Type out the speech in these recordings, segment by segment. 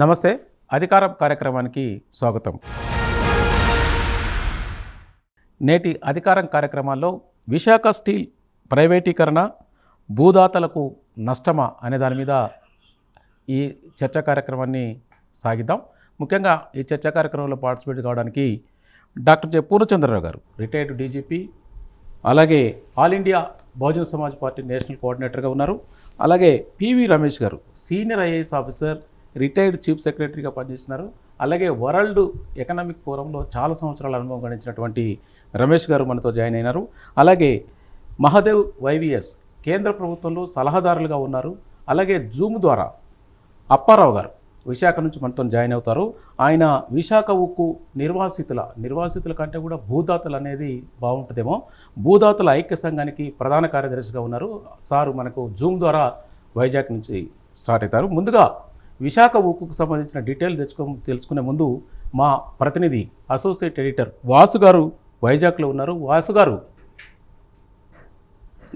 నమస్తే, అధికారం కార్యక్రమానికి స్వాగతం. నేటి అధికారం కార్యక్రమాల్లో విశాఖ స్టీల్ ప్రైవేటీకరణ భూదాతలకు నష్టమా అనే దాని మీద ఈ చర్చా కార్యక్రమాన్ని సాగిద్దాం. ముఖ్యంగా ఈ చర్చా కార్యక్రమంలో పార్టిసిపేట్ కావడానికి డాక్టర్ జె పూర్ణచంద్రరావు గారు, రిటైర్డ్ డీజీపీ, అలాగే all India Bahujan Samaj party national కోఆర్డినేటర్గా ఉన్నారు. అలాగే పివి రమేష్ గారు, senior IAS officer, retired chief సెక్రటరీగా పనిచేస్తున్నారు. అలాగే వరల్డ్ ఎకనామిక్ ఫోరంలో చాలా సంవత్సరాల అనుభవం గడించినటువంటి రమేష్ గారు మనతో జాయిన్ అయినారు. అలాగే మహాదేవ్ వైవిఎస్ కేంద్ర ప్రభుత్వంలో సలహాదారులుగా ఉన్నారు. అలాగే జూమ్ ద్వారా అప్పారావు గారు విశాఖ నుంచి మనతో జాయిన్ అవుతారు. ఆయన విశాఖ ఉక్కు నిర్వాసితుల కంటే కూడా భూదాతలు అనేది బాగుంటుందేమో, భూదాతల ఐక్య సంఘానికి ప్రధాన కార్యదర్శిగా ఉన్నారు. సారు మనకు జూమ్ ద్వారా వైజాగ్ నుంచి స్టార్ట్ అవుతారు. ముందుగా విశాఖ ఉక్కుకు సంబంధించిన డీటెయిల్ తెలుసుకునే ముందు మా ప్రతినిధి అసోసియేట్ ఎడిటర్ వాసు గారు వైజాగ్లో ఉన్నారు. వాసు గారు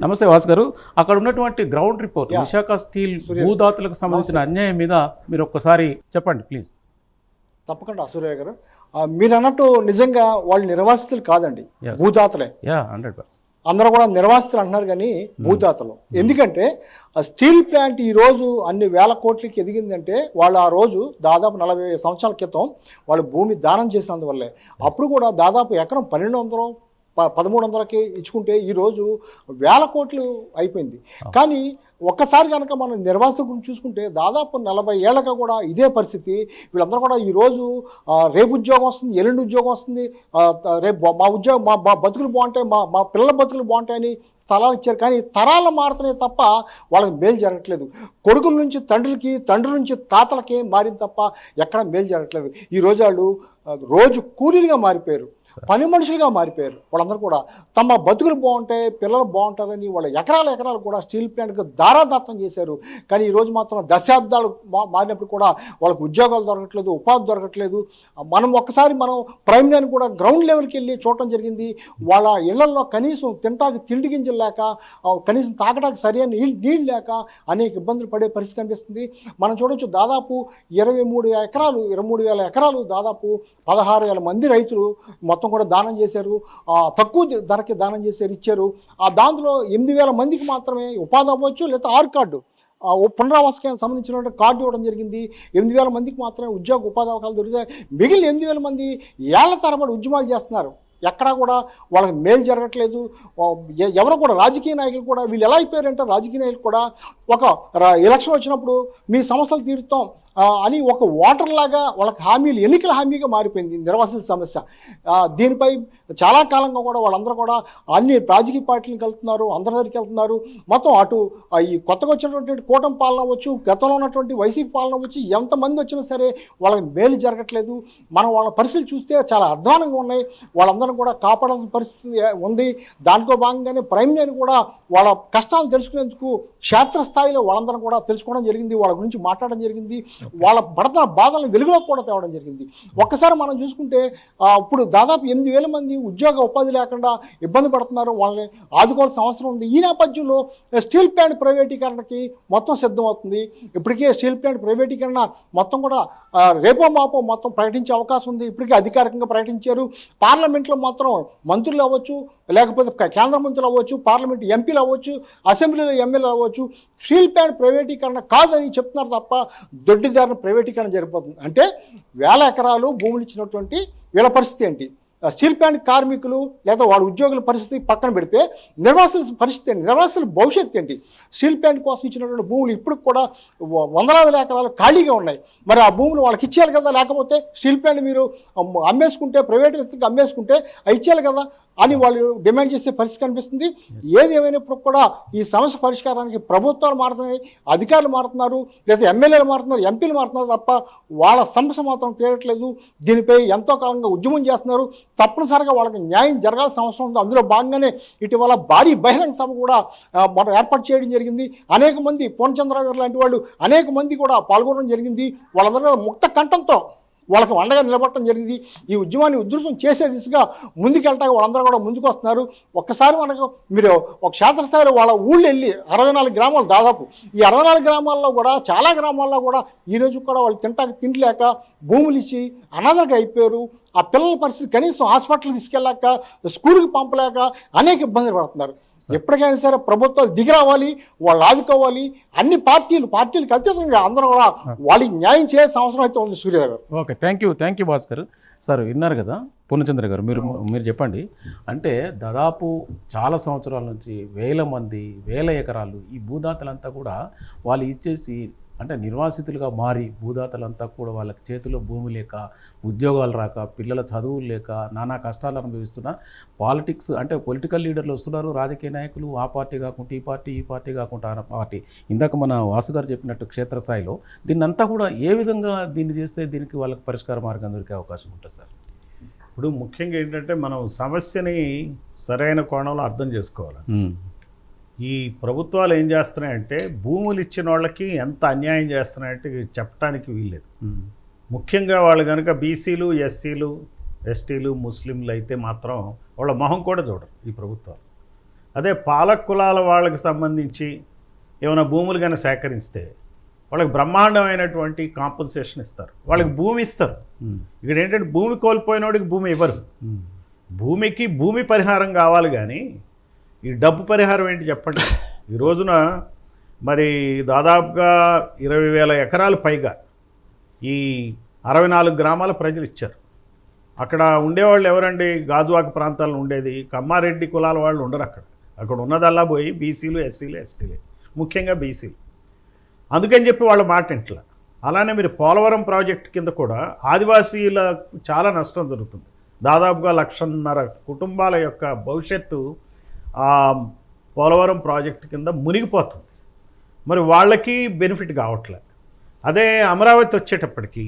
నమస్తే. వాసు గారు, అక్కడ ఉన్నటువంటి గ్రౌండ్ రిపోర్ట్ విశాఖ స్టీల్ భూదాతులకు సంబంధించిన అన్యాయం మీద మీరు ఒక్కసారి చెప్పండి ప్లీజ్. తప్పకుండా సూర్య గారు, మీరు అన్నట్టు నిజంగా వాళ్ళు నిర్వాసితులు కాదండి, భూదాతలే. 100%. అందరూ కూడా నిర్వాసితులు అంటున్నారు కానీ భూదాతలు. ఎందుకంటే స్టీల్ ప్లాంట్ ఈ రోజు అన్ని వేల కోట్లకి ఎదిగిందంటే వాళ్ళు ఆ రోజు దాదాపు 40 సంవత్సరాల క్రితం వాళ్ళు భూమి దానం చేసినందువల్లే. అప్పుడు కూడా దాదాపు ఎకరం 1200 1300కి ఇచ్చుకుంటే ఈరోజు వేల కోట్లు అయిపోయింది. కానీ ఒక్కసారి కనుక మనం నిర్వాసిత గురించి చూసుకుంటే దాదాపు 40 ఏళ్ళగా కూడా ఇదే పరిస్థితి. వీళ్ళందరూ కూడా ఈరోజు రేపు ఉద్యోగం వస్తుంది, ఎల్లుండి ఉద్యోగం వస్తుంది, రేపు మా ఉద్యోగం మా బతుకులు బాగుంటాయి, మా పిల్లల బతుకులు బాగుంటాయని స్థలాలు ఇచ్చారు. కానీ తరాలు మారుతున్నాయి తప్ప వాళ్ళకి మేలు జరగట్లేదు. కొడుకుల నుంచి తండ్రులకి, తండ్రుల నుంచి తాతలకి మారింది తప్ప ఎక్కడ మేలు జరగట్లేదు. ఈరోజు వాళ్ళు రోజు కూలీలుగా మారిపోయారు, పని మనుషులుగా మారిపోయారు. వాళ్ళందరూ కూడా తమ బతుకులు బాగుంటాయి, పిల్లలు బాగుంటారని వాళ్ళ ఎకరాలు కూడా స్టీల్ ప్లాంట్కి దారాదత్తం చేశారు. కానీ ఈరోజు మాత్రం దశాబ్దాలు మారినప్పుడు కూడా వాళ్ళకు ఉద్యోగాలు దొరకట్లేదు, ఉపాధి దొరకట్లేదు. మనం ప్రైమ్ లైన్ కూడా గ్రౌండ్ లెవెల్కి వెళ్ళి చూడటం జరిగింది. వాళ్ళ ఇళ్లలో కనీసం తింటాకి తిండి గింజలు లేక, కనీసం తాగడానికి సరైన నీళ్ళు లేక అనేక ఇబ్బందులు పడే పరిస్థితి కనిపిస్తుంది. మనం చూడవచ్చు, దాదాపు 23,000 ఎకరాలు దాదాపు 16,000 మంది రైతులు మొత్తం కూడా దానం చేశారు. తక్కువ ధరకి దానం చేశారు, ఇచ్చారు. దాంట్లో 8,000 మందికి మాత్రమే ఉపాధి అవ్వచ్చు, లేదా ఆరు కార్డు పునరావాసకానికి సంబంధించిన కార్డు ఇవ్వడం జరిగింది. 8,000 మందికి మాత్రమే ఉద్యోగ ఉపాధి అవకాశాలు దొరికాయి. మిగిలిన 8,000 మంది ఏళ్ల తరబడి ఉద్యమాలు చేస్తున్నారు. ఎక్కడా కూడా వాళ్ళకి మేలు జరగట్లేదు. ఎవరు కూడా రాజకీయ నాయకులు కూడా వీళ్ళు ఎలా అయిపోయారంటే, రాజకీయ నాయకులు కూడా ఒక ఎలక్షన్ వచ్చినప్పుడు మీ సమస్యలు తీరుతాం అని ఒక ఓటర్ లాగా వాళ్ళకి హామీలు, ఎన్నికల హామీగా మారిపోయింది నిర్వాసితుల సమస్య. దీనిపై చాలా కాలంగా కూడా వాళ్ళందరూ కూడా అన్ని రాజకీయ పార్టీలకు వెళ్తున్నారు, అందరి దగ్గరికి వెళ్తున్నారు. మొత్తం అటు ఈ కొత్తగా వచ్చినటువంటి కూటమి పాలన అవ్వచ్చు, గతంలో ఉన్నటువంటి వైసీపీ పాలన అవ్వచ్చు, ఎంతమంది వచ్చినా సరే వాళ్ళకి మేలు జరగట్లేదు. మనం వాళ్ళ పరిస్థితులు చూస్తే చాలా అధ్వానంగా ఉన్నాయి. వాళ్ళందరూ కూడా కాపాడాల్సిన పరిస్థితి ఉంది. దాంట్లో భాగంగానే ప్రైమ్ లైన్ కూడా వాళ్ళ కష్టాలు తెలుసుకునేందుకు క్షేత్రస్థాయిలో వాళ్ళందరూ కూడా తెలుసుకోవడం జరిగింది, వాళ్ళ గురించి మాట్లాడడం జరిగింది, వాళ్ళ పడుతున్న బాధలను వెలుగులోకి కూడా తేవడం జరిగింది. ఒక్కసారి మనం చూసుకుంటే ఇప్పుడు దాదాపు 8,000 మంది ఉద్యోగ ఉపాధి లేకుండా ఇబ్బంది పడుతున్నారు. వాళ్ళని ఆదుకోవాల్సిన అవసరం ఉంది. ఈ నేపథ్యంలో స్టీల్ ప్లాంట్ ప్రైవేటీకరణకి మొత్తం సిద్ధమవుతుంది. ఇప్పటికే స్టీల్ ప్లాంట్ ప్రైవేటీకరణ మొత్తం కూడా రేపో మాపో మొత్తం ప్రకటించే అవకాశం ఉంది. ఇప్పటికే అధికారికంగా ప్రకటించారు. పార్లమెంట్లో మాత్రం మంత్రులు అవ్వచ్చు, లేకపోతే కేంద్ర మంత్రులు అవ్వచ్చు, పార్లమెంట్ ఎంపీలు అవ్వచ్చు, అసెంబ్లీలో ఎమ్మెల్యేలు అవ్వచ్చు, స్టీల్ ప్లాంట్ ప్రైవేటీకరణ కాదని చెప్తున్నారు తప్ప దొడ్డిదారిన ప్రైవేటీకరణ జరిగిపోతుంది. అంటే 1000 ఎకరాలు భూములు ఇచ్చినటువంటి వీళ్ళ పరిస్థితి ఏంటి? స్టీల్ ప్లాంట్ కార్మికులు లేదా వాళ్ళ ఉద్యోగుల పరిస్థితి పక్కన పెడితే నిర్వాసుల పరిస్థితి ఏంటి? నిర్వాసుల భవిష్యత్తు ఏంటి? స్టీల్ ప్లాంట్ కోసం ఇచ్చినటువంటి భూములు ఇప్పుడు కూడా వందలాది ఎకరాలు ఖాళీగా ఉన్నాయి. మరి ఆ భూములు వాళ్ళకి ఇచ్చేయాలి కదా, లేకపోతే స్టీల్ ప్లాంట్ మీరు అమ్మేసుకుంటే, ప్రైవేట్ వ్యక్తికి అమ్మేసుకుంటే ఇచ్చేయాలి కదా అని వాళ్ళు డిమాండ్ చేసే పరిస్థితి కనిపిస్తుంది. ఏది ఏమైనప్పుడు కూడా ఈ సమస్య పరిష్కారానికి ప్రభుత్వాలు మారుతున్నాయి, అధికారులు మారుతున్నారు, లేదా ఎమ్మెల్యేలు మారుతున్నారు, ఎంపీలు మారుతున్నారు తప్ప వాళ్ళ సమస్య మాత్రం తీరట్లేదు. దీనిపై ఎంతో కాలంగా ఉద్యమం చేస్తున్నారు. తప్పనిసరిగా వాళ్ళకి న్యాయం జరగాల్సిన అవసరం ఉంది. అందులో భాగంగానే ఇటీవల భారీ బహిరంగ సభ కూడా మనం ఏర్పాటు చేయడం జరిగింది. అనేక మంది పూర్ణచంద్రరావు గారు లాంటి వాళ్ళు అనేక మంది కూడా పాల్గొనడం జరిగింది. వాళ్ళందరూ ముక్త కంఠంతో వాళ్ళకి అండగా నిలబడటం జరిగింది. ఈ ఉద్యమాన్ని ఉధృతం చేసే దిశగా ముందుకెళ్ళటానికి వాళ్ళందరూ కూడా ముందుకు వస్తున్నారు. ఒక్కసారి మనకు మీరు ఒక క్షేత్రస్థాయిలో వాళ్ళ ఊళ్ళు వెళ్ళి 64 గ్రామాలు దాదాపు ఈ 64 గ్రామాల్లో కూడా చాలా గ్రామాల్లో కూడా ఈ రోజు కూడా వాళ్ళు తిండి లేక భూములు ఇచ్చి అనాథగా అయిపోయారు. ఆ పిల్లల పరిస్థితి కనీసం హాస్పిటల్కి తీసుకెళ్ళాక స్కూల్కి పంపలేక అనేక ఇబ్బందులు పడుతున్నారు. ఎప్పటికైనా సరే ప్రభుత్వాలు దిగి రావాలి, వాళ్ళు ఆదుకోవాలి. అన్ని పార్టీలకు అత్యధికంగా అందరూ కూడా వాళ్ళకి న్యాయం చేయాల్సిన అవసరం అయితే ఉంది. సూర్యరావు గారు. Okay, thank you Bhaskar sir. విన్నారు కదా పూర్ణచంద్ర గారు, మీరు చెప్పండి. అంటే దాదాపు చాలా సంవత్సరాల నుంచి వేల ఎకరాలు ఈ భూదాతలంతా కూడా వాళ్ళు ఇచ్చేసి అంటే నిర్వాసితులుగా మారి భూదాతలంతా కూడా వాళ్ళకి చేతిలో భూమి లేక, ఉద్యోగాలు రాక, పిల్లల చదువులు లేక నానా కష్టాలు అనుభవిస్తున్న పాలిటిక్స్ అంటే పొలిటికల్ లీడర్లు వస్తున్నారు, రాజకీయ నాయకులు, ఆ పార్టీ కాకుండా ఈ పార్టీ కాకుండా ఆ పార్టీ. ఇందాక మన వాసు గారు చెప్పినట్టు క్షేత్రస్థాయిలో దీన్నంతా కూడా ఏ విధంగా దీన్ని చేస్తే దీనికి వాళ్ళకి పరిష్కార మార్గం దొరికే అవకాశం ఉంటుంది సార్? ఇప్పుడు ముఖ్యంగా ఏంటంటే మనం సమస్యని సరైన కోణంలో అర్థం చేసుకోవాలి. ఈ ప్రభుత్వాలు ఏం చేస్తున్నాయంటే భూములు ఇచ్చిన వాళ్ళకి ఎంత అన్యాయం చేస్తున్నాయంటే చెప్పడానికి వీల్లేదు. ముఖ్యంగా వాళ్ళు కనుక బీసీలు, ఎస్సీలు, ఎస్టీలు, ముస్లింలు అయితే మాత్రం వాళ్ళ మొహం కూడా చూడరు ఈ ప్రభుత్వాలు. అదే పాలక కులాల వాళ్ళకి సంబంధించి ఏమైనా భూములు కనుక సేకరిస్తే వాళ్ళకి బ్రహ్మాండమైనటువంటి కాంపన్సేషన్ ఇస్తారు, వాళ్ళకి భూమి ఇస్తారు. ఇక్కడ ఏంటంటే భూమి కోల్పోయిన వాడికి భూమి ఇవ్వరు. భూమికి భూమి పరిహారం కావాలి కానీ ఈ డబ్బు పరిహారం ఏంటి చెప్పండి. ఈ రోజున మరి దాదాపుగా 20,000 ఎకరాలు పైగా ఈ 64 గ్రామాల ప్రజలు ఇచ్చారు. అక్కడ ఉండేవాళ్ళు ఎవరండి? గాజువాక ప్రాంతాల్లో ఉండేది కమ్మారెడ్డి కులాల వాళ్ళు ఉండరు. అక్కడ ఉన్నదల్లా పోయి బీసీలు, ఎస్సీలు, ఎస్టీలే, ముఖ్యంగా బీసీలు. అందుకని చెప్పి వాళ్ళ మాట ఇంట్లో. అలానే మీరు పోలవరం ప్రాజెక్టు కింద కూడా ఆదివాసీలకు చాలా నష్టం జరుగుతుంది. దాదాపుగా 1,50,000 కుటుంబాల యొక్క భవిష్యత్తు ఆ పోలవరం ప్రాజెక్టు కింద మునిగిపోతుంది. మరి వాళ్ళకి బెనిఫిట్ కావట్లే. అదే అమరావతి వచ్చేటప్పటికి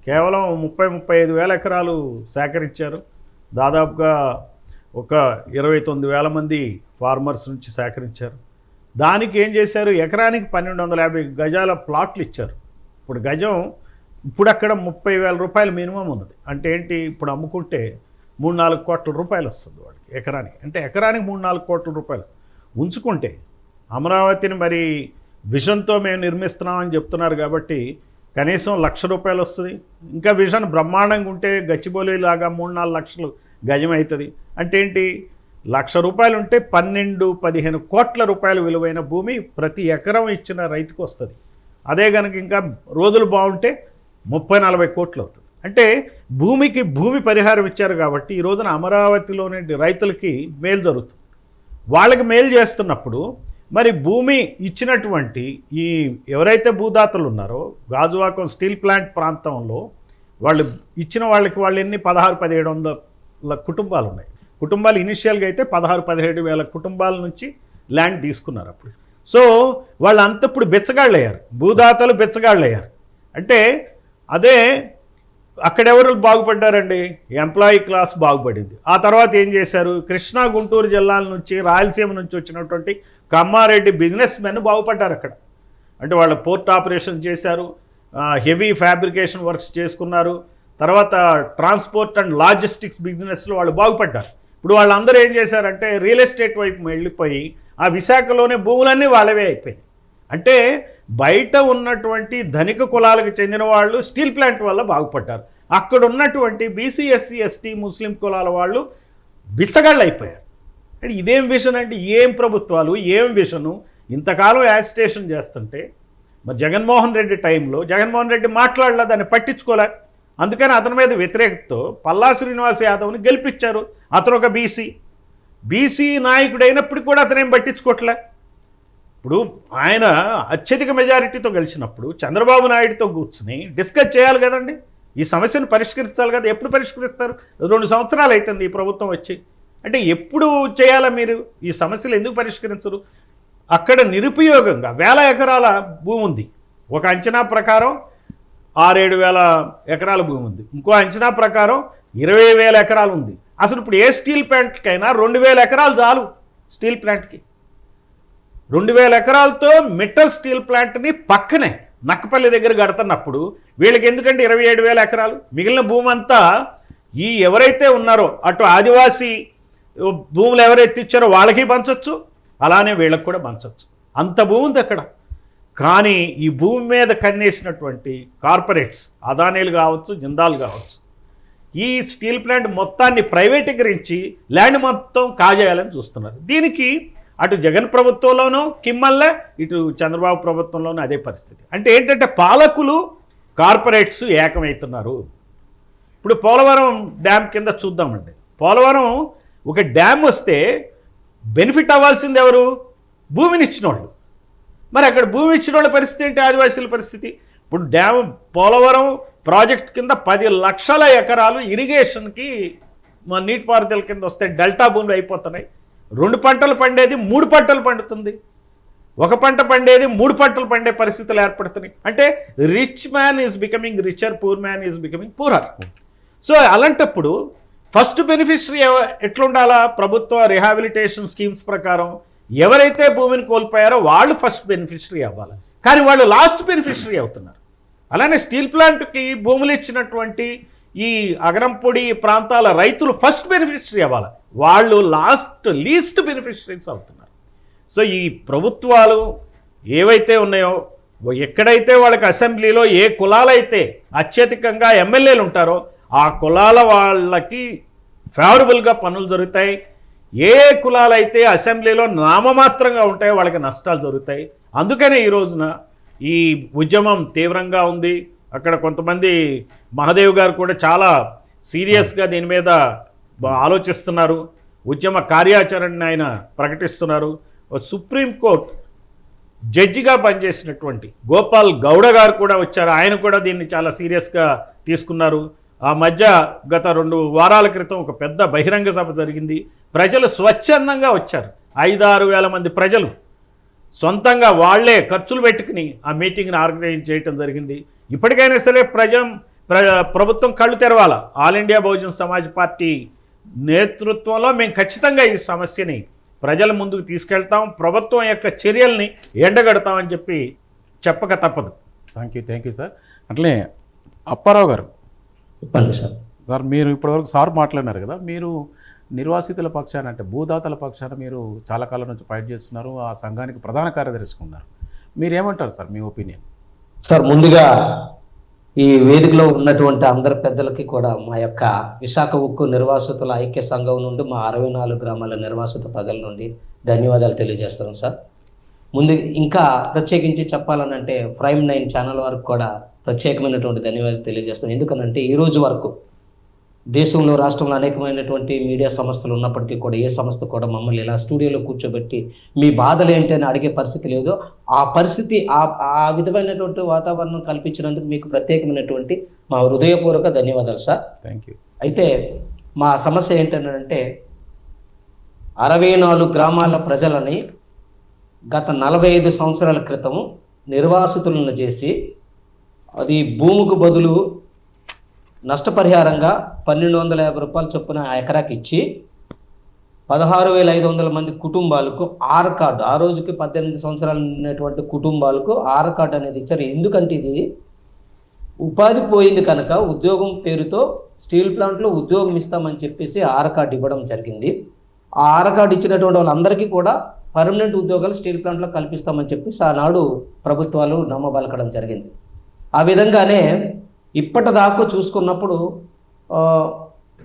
కేవలం 30-35 ఎకరాలు సేకరించారు. దాదాపుగా ఒక 29,000 మంది ఫార్మర్స్ నుంచి సేకరించారు. దానికి ఏం చేశారు? ఎకరానికి 1,250 గజాల ప్లాట్లు ఇచ్చారు. ఇప్పుడు గజం అక్కడ 30,000 రూపాయలు మినిమం ఉన్నది. అంటే ఏంటి? ఇప్పుడు అమ్ముకుంటే 3-4 కోట్ల రూపాయలు వస్తుంది వాళ్ళకి ఎకరానికి. అంటే ఎకరానికి 3-4 కోట్ల రూపాయలు ఉంచుకుంటే అమరావతిని మరి విజన్తో మేము నిర్మిస్తున్నామని చెప్తున్నారు కాబట్టి కనీసం 1,00,000 రూపాయలు వస్తుంది. ఇంకా విజన్ బ్రహ్మాండంగా ఉంటే గచ్చిబౌలిలాగా 3-4 లక్షలు గజం అవుతుంది. అంటే ఏంటి? 1,00,000 రూపాయలు ఉంటే 12-15 కోట్ల రూపాయల విలువైన భూమి ప్రతి ఎకరం ఇచ్చిన రైతుకు వస్తుంది. అదే కనుక ఇంకా రోజులు బాగుంటే 30-40 కోట్లు అవుతుంది. అంటే భూమికి భూమి పరిహారం ఇచ్చారు కాబట్టి ఈ రోజున అమరావతిలోని రైతులకి మేలు జరుగుతుంది. వాళ్ళకి మేలు చేస్తున్నప్పుడు మరి భూమి ఇచ్చినటువంటి ఈ ఎవరైతే భూదాతలు ఉన్నారో గాజువాకం స్టీల్ ప్లాంట్ ప్రాంతంలో వాళ్ళు ఇచ్చిన వాళ్ళు ఎన్ని 16-1700 కుటుంబాలు ఉన్నాయి. కుటుంబాలు ఇనిషియల్గా అయితే 16-17 కుటుంబాల నుంచి ల్యాండ్ తీసుకున్నారు అప్పుడు. సో వాళ్ళంతా ఇప్పుడు బెచ్చగాళ్ళు అయ్యారు, భూదాతలు బెచ్చగాళ్ళు అయ్యారు. అంటే అదే అక్కడెవరు బాగుపడ్డారండి? Employee class బాగుపడింది. ఆ తర్వాత ఏం చేశారు? కృష్ణా, గుంటూరు జిల్లాల నుంచి, రాయలసీమ నుంచి వచ్చినటువంటి కమ్మారెడ్డి బిజినెస్ మెన్ బాగుపడ్డారు అక్కడ. అంటే వాళ్ళు పోర్ట్ ఆపరేషన్ చేశారు, హెవీ ఫ్యాబ్రికేషన్ వర్క్స్ చేసుకున్నారు. తర్వాత ట్రాన్స్పోర్ట్ అండ్ లాజిస్టిక్స్ బిజినెస్లో వాళ్ళు బాగుపడ్డారు. ఇప్పుడు వాళ్ళందరూ ఏం చేశారంటే రియల్ ఎస్టేట్ వైపు వెళ్ళిపోయి ఆ విశాఖలోనే భూములన్నీ వాళ్ళవే అయిపోయాయి. అంటే బయట ఉన్నటువంటి ధనిక కులాలకు చెందిన వాళ్ళు స్టీల్ ప్లాంట్ వల్ల బాగుపడ్డారు. అక్కడ ఉన్నటువంటి బీసీ, ఎస్సీ, ఎస్టీ, ముస్లిం కులాల వాళ్ళు బిచ్చగాళ్ళు అయిపోయారు. అంటే ఇదేం విషన్ అండి? ఏం ప్రభుత్వాలు, ఏం విషను? ఇంతకాలం యాజిటేషన్ చేస్తుంటే మరి జగన్మోహన్ రెడ్డి టైంలో జగన్మోహన్ రెడ్డి మాట్లాడలే, దాన్ని పట్టించుకోలే. అందుకని అతని మీద వ్యతిరేకతతో పల్లా శ్రీనివాస్ యాదవ్ని గెలిపించారు. అతను ఒక బీసీ నాయకుడైనప్పటికీ కూడా అతనేం పట్టించుకోవట్లే. ఇప్పుడు ఆయన అత్యధిక మెజారిటీతో గెలిచినప్పుడు చంద్రబాబు నాయుడుతో కూర్చుని డిస్కస్ చేయాలి కదండి, ఈ సమస్యను పరిష్కరించాలి కదా. ఎప్పుడు పరిష్కరిస్తారు? 2 సంవత్సరాలు అవుతుంది ఈ ప్రభుత్వం వచ్చి. అంటే ఎప్పుడు చేయాలా మీరు? ఈ సమస్యలు ఎందుకు పరిష్కరించరు? అక్కడ నిరుపయోగంగా 1000 ఎకరాల భూమి ఉంది. ఒక అంచనా ప్రకారం 6-7 వేల ఎకరాల భూమి ఉంది. ఇంకో అంచనా ప్రకారం 20,000 ఎకరాలు ఉంది. అసలు ఇప్పుడు ఏ స్టీల్ ప్లాంట్కైనా 2,000 ఎకరాలు చాలు. స్టీల్ ప్లాంట్కి 2,000 ఎకరాలతో మెటల్ స్టీల్ ప్లాంట్ని పక్కనే నక్కపల్లి దగ్గర కడుతున్నప్పుడు వీళ్ళకి ఎందుకంటే 27,000 ఎకరాలు, మిగిలిన భూమి అంతా ఈ ఎవరైతే ఉన్నారో అటు ఆదివాసీ భూములు ఎవరైతే ఇచ్చారో వాళ్ళకి పంచవచ్చు, అలానే వీళ్ళకి కూడా పంచవచ్చు. అంత భూమి ఉంది అక్కడ. కానీ ఈ భూమి మీద కన్నేసినటువంటి కార్పొరేట్స్, అదానీలు కావచ్చు, జిందాల్ కావచ్చు, ఈ స్టీల్ ప్లాంట్ మొత్తాన్ని ప్రైవేటీకరించి ల్యాండ్ మొత్తం కాజేయాలని చూస్తున్నారు. దీనికి అటు జగన్ ప్రభుత్వంలోనూ కిమ్మల్లే, ఇటు చంద్రబాబు ప్రభుత్వంలోనూ అదే పరిస్థితి. అంటే ఏంటంటే పాలకులు కార్పొరేట్స్ ఏకమవుతున్నారు. ఇప్పుడు పోలవరం డ్యామ్ కింద చూద్దామండి. పోలవరం ఒక డ్యామ్ వస్తే బెనిఫిట్ అవ్వాల్సింది ఎవరు? భూమిని ఇచ్చిన వాళ్ళు. మరి అక్కడ భూమి ఇచ్చిన వాళ్ళ పరిస్థితి ఏంటి? ఆదివాసీల పరిస్థితి. ఇప్పుడు డ్యామ్ పోలవరం ప్రాజెక్ట్ కింద 10 లక్షల ఎకరాలు ఇరిగేషన్కి నీటిపారుదల కింద వస్తే డెల్టా భూములు అయిపోతున్నాయి. 2 పంటలు పండేది 3 పంటలు పండుతుంది, 1 పంట పండేది 3 పంటలు పండే పరిస్థితులు ఏర్పడుతున్నాయి. అంటే rich man is becoming richer, poor man is becoming poorer. So అలాంటప్పుడు ఫస్ట్ బెనిఫిషరీ ఎట్లుండాలా? ప్రభుత్వ రిహాబిలిటేషన్ స్కీమ్స్ ప్రకారం ఎవరైతే భూమిని కోల్పోయారో వాళ్ళు ఫస్ట్ బెనిఫిషరీ అవ్వాలి. కానీ వాళ్ళు లాస్ట్ బెనిఫిషరీ అవుతున్నారు. అలానే స్టీల్ ప్లాంట్కి భూములు ఇచ్చినటువంటి ఈ అగరంపొడి ప్రాంతాల రైతులు ఫస్ట్ బెనిఫిషరీ అవ్వాలి, వాళ్ళు లీస్ట్ బెనిఫిషరీస్ అవుతున్నారు. సో ఈ ప్రభుత్వాలు ఏవైతే ఉన్నాయో, ఎక్కడైతే వాళ్ళకి అసెంబ్లీలో ఏ కులాలైతే అత్యధికంగా ఎమ్మెల్యేలు ఉంటారో ఆ కులాల వాళ్ళకి ఫేవరబుల్గా పనులు జరుగుతాయి. ఏ కులాలైతే అసెంబ్లీలో నామమాత్రంగా ఉంటాయో వాళ్ళకి నష్టాలు జరుగుతాయి. అందుకనే ఈ రోజున ఈ ఉద్యమం తీవ్రంగా ఉంది. అక్కడ కొంతమంది మహాదేవ్ గారు కూడా చాలా సీరియస్గా దీని మీద ఆలోచిస్తున్నారు. ఉద్యమ కార్యాచరణని ఆయన ప్రకటిస్తున్నారు. సుప్రీంకోర్టు జడ్జిగా పనిచేసినటువంటి గోపాల్ గౌడ గారు కూడా వచ్చారు. ఆయన కూడా దీన్ని చాలా సీరియస్గా తీసుకున్నారు. ఆ మధ్య గత 2 వారాల క్రితం ఒక పెద్ద బహిరంగ సభ జరిగింది. ప్రజలు స్వచ్ఛందంగా వచ్చారు. 5-6 వేల మంది ప్రజలు సొంతంగా వాళ్లే ఖర్చులు పెట్టుకుని ఆ మీటింగ్ని ఆర్గనైజ్ చేయడం జరిగింది. ఇప్పటికైనా సరే ప్రభుత్వం కళ్ళు తెరవాలా. All India Bahujan Samaj Party నేతృత్వంలో మేము ఖచ్చితంగా ఈ సమస్యని ప్రజల ముందుకు తీసుకెళ్తాం, ప్రభుత్వం యొక్క చర్యల్ని ఎండగడతామని చెప్పక తప్పదు. Thank you sir. అట్లనే అప్పారావు గారు, సార్ మీరు ఇప్పటివరకు సార్ మాట్లాడినారు కదా, మీరు నిర్వాసితుల పక్షాన అంటే భూదాతల పక్షాన మీరు చాలా కాలం నుంచి ఫైట్ చేస్తున్నారు, ఆ సంఘానికి ప్రధాన కార్యదర్శిగా ఉన్నారు. మీరేమంటారు సార్, మీ ఒపీనియన్? సార్, ముందుగా ఈ వేదికలో ఉన్నటువంటి అందరి పెద్దలకి కూడా మా యొక్క విశాఖ ఉక్కు నిర్వాసితుల ఐక్య సంఘం నుండి, మా 64 గ్రామాల నిర్వాసిత ప్రజల నుండి ధన్యవాదాలు తెలియజేస్తున్నాం సార్. ముందు ఇంకా ప్రత్యేకించి చెప్పాలనంటే ప్రైమ్ 9 ఛానల్ వారికి కూడా ప్రత్యేకమైనటువంటి ధన్యవాదాలు తెలియజేస్తున్నాం. ఎందుకనంటే ఈ రోజు వరకు దేశంలో, రాష్ట్రంలో అనేకమైనటువంటి మీడియా సంస్థలు ఉన్నప్పటికీ కూడా ఏ సంస్థ కూడా మమ్మల్ని ఇలా స్టూడియోలో కూర్చోబెట్టి మీ బాధలు ఏంటి అని అడిగే పరిస్థితి లేదు. ఆ పరిస్థితి, ఆ విధమైనటువంటి వాతావరణం కల్పించినందుకు మీకు ప్రత్యేకమైనటువంటి మా హృదయపూర్వక ధన్యవాదాలు సార్. Thank you. అయితే మా సమస్య ఏంటంటే 64 గ్రామాల ప్రజలని గత 45 సంవత్సరాల క్రితం నిర్వాసితులను చేసి అది భూమికి బదులు నష్టపరిహారంగా 1,250 రూపాయలు చొప్పున ఆ ఎకరాకి ఇచ్చి 16,500 మంది కుటుంబాలకు ఆర్ కార్డు, ఆ రోజుకి 18 సంవత్సరాలు ఉన్నటువంటి కుటుంబాలకు ఆర్ కార్డు అనేది ఇచ్చారు. ఎందుకంటే ఇది ఉపాధి పోయింది కనుక ఉద్యోగం పేరుతో స్టీల్ ప్లాంట్లో ఉద్యోగం ఇస్తామని చెప్పేసి ఆర్ కార్డు ఇవ్వడం జరిగింది. ఆ ఆర్ కార్డు ఇచ్చినటువంటి వాళ్ళందరికీ కూడా పర్మనెంట్ ఉద్యోగాలు స్టీల్ ప్లాంట్లో కల్పిస్తామని చెప్పేసి ఆనాడు ప్రభుత్వాలు నమ్మబలకడం జరిగింది. ఆ విధంగానే ఇప్పటిదాకా చూసుకున్నప్పుడు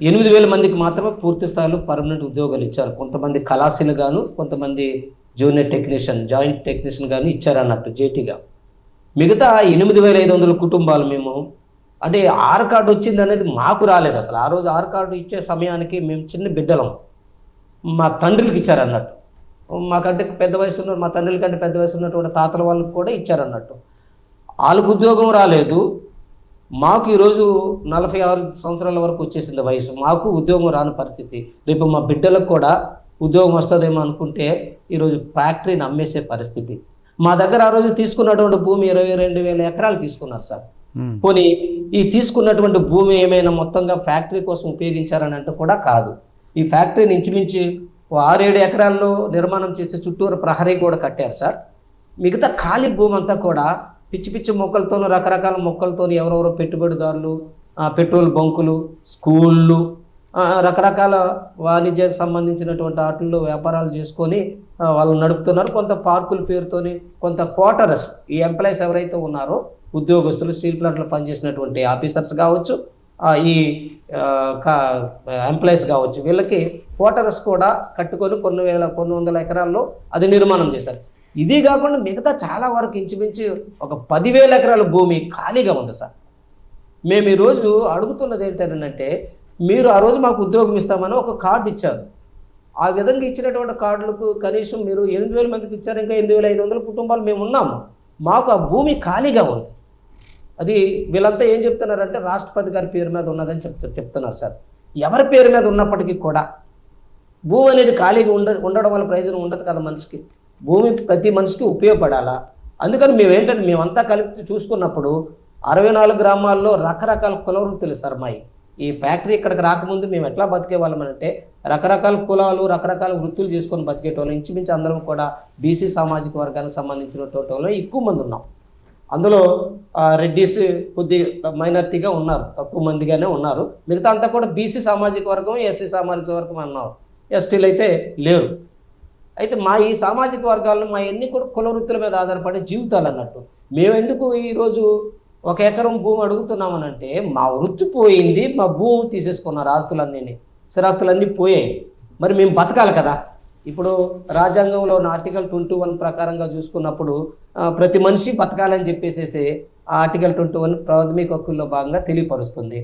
8,000 మందికి మాత్రమే పూర్తి స్థాయిలో పర్మనెంట్ ఉద్యోగాలు ఇచ్చారు. కొంతమంది కళాశీలు గాను, కొంతమంది జూనియర్ టెక్నీషియన్, జాయింట్ టెక్నీషియన్ గాను ఇచ్చారన్నట్టు జేటీగా. మిగతా 8,500 కుటుంబాలు మేము అంటే ఆర్ కార్డు వచ్చింది అనేది మాకు రాలేదు అసలు. ఆ రోజు ఆర్ కార్డు ఇచ్చే సమయానికి మేము చిన్న బిడ్డలం, మా తండ్రులకి ఇచ్చారన్నట్టు. మాకంటే పెద్ద వయసు ఉన్న, మా తండ్రుల కంటే పెద్ద వయసు ఉన్నటువంటి తాతల వాళ్ళకి కూడా ఇచ్చారన్నట్టు. వాళ్ళకు ఉద్యోగం రాలేదు, మాకు ఈరోజు 46 సంవత్సరాల వరకు వచ్చేసింది వయసు, మాకు ఉద్యోగం రాని పరిస్థితి. రేపు మా బిడ్డలకు కూడా ఉద్యోగం వస్తుందేమో అనుకుంటే ఈరోజు ఫ్యాక్టరీని అమ్మేసే పరిస్థితి. మా దగ్గర ఆ రోజు తీసుకున్నటువంటి భూమి 22,000 ఎకరాలు తీసుకున్నారు సార్. పోనీ ఈ తీసుకున్నటువంటి భూమి ఏమైనా మొత్తంగా ఫ్యాక్టరీ కోసం ఉపయోగించారని అంటే కూడా కాదు. ఈ ఫ్యాక్టరీని ఇంచుమించి 6-7 ఎకరాల్లో నిర్మాణం చేసి చుట్టూరు ప్రహరీ కూడా కట్టారు సార్. మిగతా ఖాళీ భూమి అంతా కూడా పిచ్చి పిచ్చి మొక్కలతోనూ రకరకాల మొక్కలతోనూ ఎవరెవరో పెట్టుబడిదారులు, పెట్రోల్ బంకులు, స్కూళ్ళు, రకరకాల వాణిజ్యానికి సంబంధించినటువంటి వాటిల్లో వ్యాపారాలు చేసుకొని వాళ్ళు నడుపుతున్నారు. కొంత పార్కుల పేరుతోని, కొంత క్వార్టర్స్, ఈ ఎంప్లాయీస్ ఎవరైతే ఉన్నారో ఉద్యోగస్తులు, స్టీల్ ప్లాంట్లో పనిచేసినటువంటి ఆఫీసర్స్ కావచ్చు, ఈ ఎంప్లాయీస్ కావచ్చు, వీళ్ళకి క్వార్టర్స్ కూడా కట్టుకొని కొన్ని వందల ఎకరాల్లో అది నిర్మాణం చేశారు. ఇది కాకుండా మిగతా చాలా వరకు ఇంచుమించు ఒక 10,000 ఎకరాల భూమి ఖాళీగా ఉంది సార్. మేము ఈరోజు అడుగుతున్నది ఏంటంటే, మీరు ఆ రోజు మాకు ఉద్యోగం ఇస్తామని ఒక కార్డు ఇచ్చారు. ఆ విధంగా ఇచ్చినటువంటి కార్డులకు కనీసం మీరు 8,000 మందికి ఇచ్చారు, ఇంకా 8,500 కుటుంబాలు మేము ఉన్నాము. మాకు ఆ భూమి ఖాళీగా ఉంది. అది వీళ్ళంతా ఏం చెప్తున్నారంటే రాష్ట్రపతి గారి పేరు మీద ఉన్నదని చెప్తున్నారు సార్. ఎవరి పేరు మీద ఉన్నప్పటికీ కూడా భూమి అనేది ఖాళీగా ఉండడం వల్ల ప్రయోజనం ఉండదు కదా మనిషికి. భూమి ప్రతి మనిషికి ఉపయోగపడాలా. అందుకని మేమేంటంటే మేమంతా కలిపి చూసుకున్నప్పుడు 64 గ్రామాల్లో రకరకాల కుల వృత్తులు సార్ మాయి. ఈ ఫ్యాక్టరీ ఇక్కడికి రాకముందు మేము ఎట్లా బతికేవాళ్ళం అంటే రకరకాల కులాలు, రకరకాల వృత్తులు చేసుకొని బతికేటోళ్ళం. ఇంచుమించు అందరం కూడా బీసీ సామాజిక వర్గానికి సంబంధించినటువంటి వాళ్ళు ఎక్కువ మంది ఉన్నాం. అందులో రెడ్డిస్ కొద్దిగా మైనారిటీగా ఉన్నారు, తక్కువ మందిగానే ఉన్నారు. మిగతా అంతా కూడా బీసీ సామాజిక వర్గం, ఎస్సీ సామాజిక వర్గం అన్నారు. ఎస్టీలు అయితే లేరు. అయితే మా ఈ సామాజిక వర్గాల్లో మా ఎన్ని కూడా కుల వృత్తుల మీద ఆధారపడే జీవితాలు అన్నట్టు. మేమెందుకు ఈరోజు 1 ఎకరం భూమి అడుగుతున్నామనంటే మా వృత్తి పోయింది, మా భూమి తీసేసుకున్నారు, ఆస్తులన్నీ, స్థిరాస్తులన్నీ పోయాయి. మరి మేము బతకాలి కదా. ఇప్పుడు రాజ్యాంగంలో ఆర్టికల్ 21 ప్రకారంగా చూసుకున్నప్పుడు ప్రతి మనిషి బతకాలని చెప్పేసేసి ఆర్టికల్ 21 ప్రాథమిక హక్కుల్లో భాగంగా తెలియపరుస్తుంది.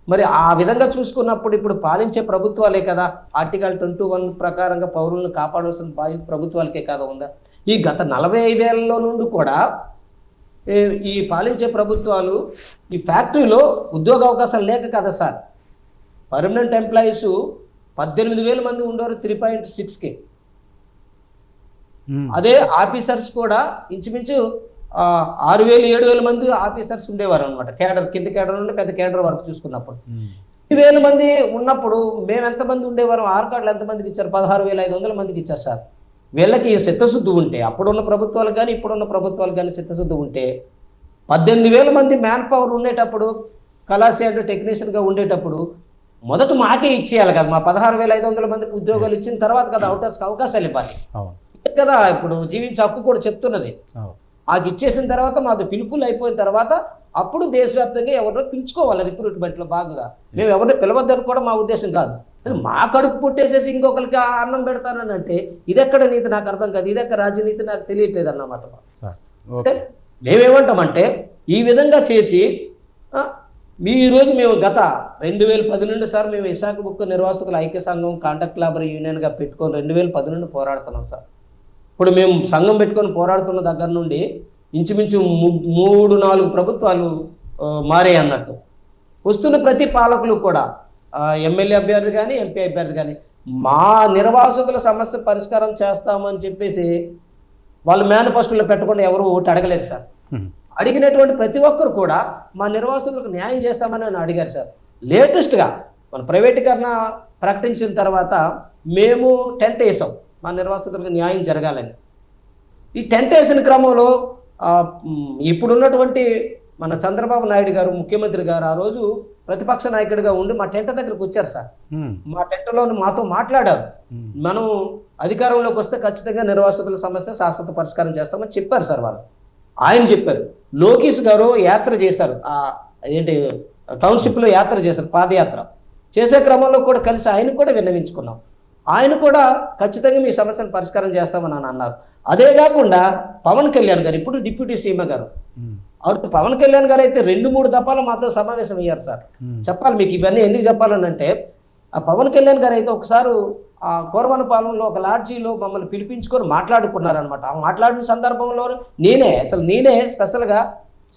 మరి ఆ విధంగా చూసుకున్నప్పుడు ఇప్పుడు పాలించే ప్రభుత్వాలే కదా ఆర్టికల్ 21 ప్రకారంగా పౌరులను కాపాడాల్సిన బాధ్యత ప్రభుత్వాలకే కదా ఉందా. ఈ గత 45 ఏళ్లలో నుండి కూడా ఈ పాలించే ప్రభుత్వాలు ఈ ఫ్యాక్టరీలో ఉద్యోగ అవకాశాలు లేక కదా సార్. పర్మనెంట్ ఎంప్లాయీస్ 18,000 మంది ఉండేవారు 3.6K. అదే ఆఫీసర్స్ కూడా ఇంచుమించు 6,000-7,000 మంది ఆఫీసర్స్ ఉండేవారు అనమాట. కేడర్, కింద కేడర్ నుండి పెద్ద కేడర్ వరకు చూసుకున్నప్పుడు 10,000 మంది ఉన్నప్పుడు మేము ఎంతమంది ఉండేవారు? ఆర్ కార్డులు ఎంతమందికి ఇచ్చారు? 16,500 మందికి ఇచ్చారు సార్. వీళ్ళకి చిత్తశుద్ధి ఉంటే, అప్పుడున్న ప్రభుత్వాలు కానీ ఇప్పుడున్న ప్రభుత్వాలు కానీ చిత్తశుద్ధి ఉంటే 18,000 మంది మ్యాన్ పవర్ ఉండేటప్పుడు, కళాశాల టెక్నీషియన్గా ఉండేటప్పుడు మొదట మాకే ఇచ్చేయాలి కదా. మా 16,500 మందికి ఉద్యోగాలు ఇచ్చిన తర్వాత కదా అవుటర్స్కి అవకాశాలు ఇవ్వాలి కదా. ఇప్పుడు జీవించే హక్కు కూడా చెప్తున్నది. మాకు ఇచ్చేసిన తర్వాత మాది పిలుపులు అయిపోయిన తర్వాత అప్పుడు దేశవ్యాప్తంగా ఎవరినో పిలుచుకోవాలి రిక్రూట్మెంట్లో భాగంగా. మేము ఎవరిని పిలవద్దని కూడా మా ఉద్దేశం కాదు. మా కడుపు కొట్టేసేసి ఇంకొకరికి అన్నం పెడతానని అంటే ఇదెక్కడ నీతి నాకు అర్థం కాదు, ఇదెక్కడ రాజనీతి నాకు తెలియట్లేదు అన్నమాట. అంటే మేమేమంటామంటే ఈ విధంగా చేసి ఈరోజు మేము గత 2010 నుండి సార్ మేము విశాఖ ముఖ్య నిర్వాసితుల ఐక్య సంఘం కాంట్రాక్ట్ లేబర్ యూనియన్గా పెట్టుకొని 2010 నుండి పోరాడుతున్నాం సార్. ఇప్పుడు మేము సంఘం పెట్టుకొని పోరాడుతున్న దగ్గర నుండి ఇంచుమించు 3-4 ప్రభుత్వాలు మారాయి అన్నట్టు. వస్తున్న ప్రతి పాలకులు కూడా ఎమ్మెల్యే అభ్యర్థి కానీ ఎంపీ అభ్యర్థి కానీ మా నిర్వాసితుల సమస్య పరిష్కారం చేస్తామని చెప్పేసి వాళ్ళు మేనిఫెస్టోలో పెట్టకుండా ఎవరు ఓటు అడగలేదు సార్. అడిగినటువంటి ప్రతి ఒక్కరు కూడా మా నిర్వాసితులకు న్యాయం చేస్తామని అడిగారు సార్. లేటెస్ట్గా మన ప్రైవేటీకరణ ప్రకటించిన తర్వాత మేము టెంట్ వేసాం మా నిర్వాసితులకు న్యాయం జరగాలని. ఈ టెంట్ వేసిన క్రమంలో ఇప్పుడున్నటువంటి మన చంద్రబాబు నాయుడు గారు ముఖ్యమంత్రి గారు ఆ రోజు ప్రతిపక్ష నాయకుడిగా ఉండి మా టెంట్ దగ్గరకు వచ్చారు సార్. మా టెంట్లో మాతో మాట్లాడారు. మనం అధికారంలోకి వస్తే ఖచ్చితంగా నిర్వాసితుల సమస్య శాశ్వత పరిష్కారం చేస్తామని చెప్పారు సార్ వాళ్ళు. ఆయన చెప్పారు. లోకేష్ గారు యాత్ర చేశారు, టౌన్షిప్లో యాత్ర చేశారు, పాదయాత్ర చేసే క్రమంలో కూడా కలిసి ఆయన కూడా విన్నవించుకున్నాం. ఆయన కూడా ఖచ్చితంగా మీ సమస్యను పరిష్కారం చేస్తామని అని అన్నారు. అదే కాకుండా పవన్ కళ్యాణ్ గారు, ఇప్పుడు డిప్యూటీ సీఎం గారు, అవును పవన్ కళ్యాణ్ గారు అయితే 2-3 దఫాలు మాతో సమావేశం అయ్యారు సార్. చెప్పాలి మీకు ఇవన్నీ ఎందుకు చెప్పాలని అంటే, ఆ పవన్ కళ్యాణ్ గారు అయితే ఒకసారి ఆ కోరవనపాలెంలో ఒక లాడ్జీలో మమ్మల్ని పిలిపించుకొని మాట్లాడుకున్నారనమాట. ఆ మాట్లాడిన సందర్భంలో నేనే స్పెషల్గా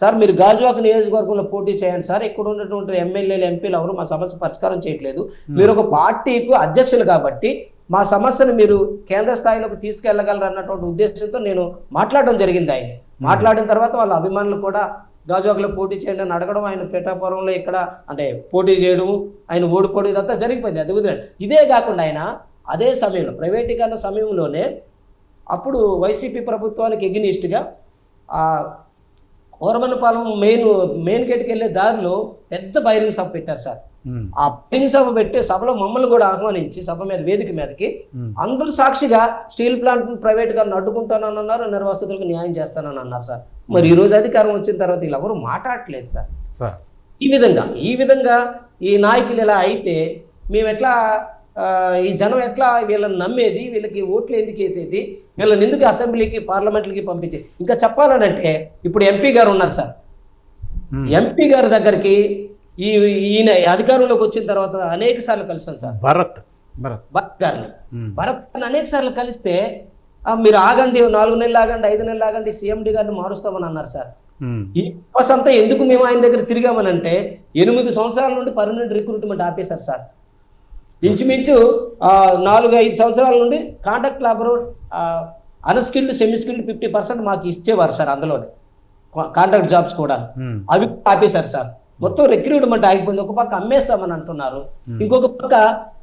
సార్ మీరు గాజువాక నియోజకవర్గంలో పోటీ చేయండి సార్, ఇక్కడ ఉన్నటువంటి ఎమ్మెల్యేలు ఎంపీలు ఎవరు మా సమస్య పరిష్కారం చేయట్లేదు, మీరు ఒక పార్టీకు అధ్యక్షులు కాబట్టి మా సమస్యను మీరు కేంద్ర స్థాయిలోకి తీసుకెళ్ళగలరు అన్నటువంటి ఉద్దేశంతో నేను మాట్లాడడం జరిగింది. ఆయన మాట్లాడిన తర్వాత వాళ్ళ అభిమానులు కూడా గాజువాకలో పోటీ చేయండి అని అడగడం, ఆయన పిఠాపురంలో ఇక్కడ అంటే పోటీ చేయడం, ఆయన ఓడిపోవడం, ఇదంతా జరిగిపోయింది. అది కుదిరాడు. ఇదే కాకుండా ఆయన అదే సమయంలో ప్రైవేటీకరణ సమయంలోనే అప్పుడు వైసీపీ ప్రభుత్వానికి ఎగ్నిస్ట్గా ఓరమన్నపాలెం మెయిన్ గేట్కి వెళ్ళే దారిలో పెద్ద బహిరంగ సభ పెట్టారు సార్. ఆ బహిరంగ సభ పెట్టే సభలో మమ్మల్ని కూడా ఆహ్వానించి సభ మీద వేదిక మీదకి అందరూ సాక్షిగా స్టీల్ ప్లాంట్ ప్రైవేట్ గా అడ్డుకుంటానని అన్నారు, నిర్వాసితులకు న్యాయం చేస్తానని అన్నారు సార్. మరి ఈ రోజు అధికారం వచ్చిన తర్వాత వీళ్ళు ఎవరు మాట్లాడట్లేదు సార్. ఈ విధంగా ఈ నాయకులు ఇలా అయితే మేము ఎట్లా ఈ జనం ఎట్లా వీళ్ళని నమ్మేది, వీళ్ళకి ఓట్లు ఎందుకు వేసేది, వీళ్ళని ఎందుకు అసెంబ్లీకి పార్లమెంట్లకి పంపించేది? ఇంకా చెప్పాలనంటే ఇప్పుడు ఎంపీ గారు ఉన్నారు సార్. ఎంపీ గారి దగ్గరికి ఈయన అధికారంలోకి వచ్చిన తర్వాత అనేక సార్లు కలిసాను సార్. భరత్ గారిని అనేక సార్లు కలిస్తే మీరు ఆగండి, 4 నెలలు ఆగండి, 5 నెలలు ఆగండి, CMD గారిని మారుస్తామని అన్నారు సార్. ఈ బస్ అంతా ఎందుకు మేము ఆయన దగ్గర తిరిగామనంటే 8 సంవత్సరాల నుండి పర్మనెంట్ రిక్రూట్మెంట్ ఆపేశారు సార్. ఇంచుమించు 4-5 సంవత్సరాల నుండి contract labour unskilled semi skilled 50% మాకు ఇచ్చేవారు సార్. అందులోనే కాంట్రాక్ట్ జాబ్స్ కూడా అవి ఆపేశారు సార్. మొత్తం రిక్రూట్మెంట్ ఆగిపోయింది. ఒక పక్క అమ్మేస్తామని అంటున్నారు, ఇంకొక పక్క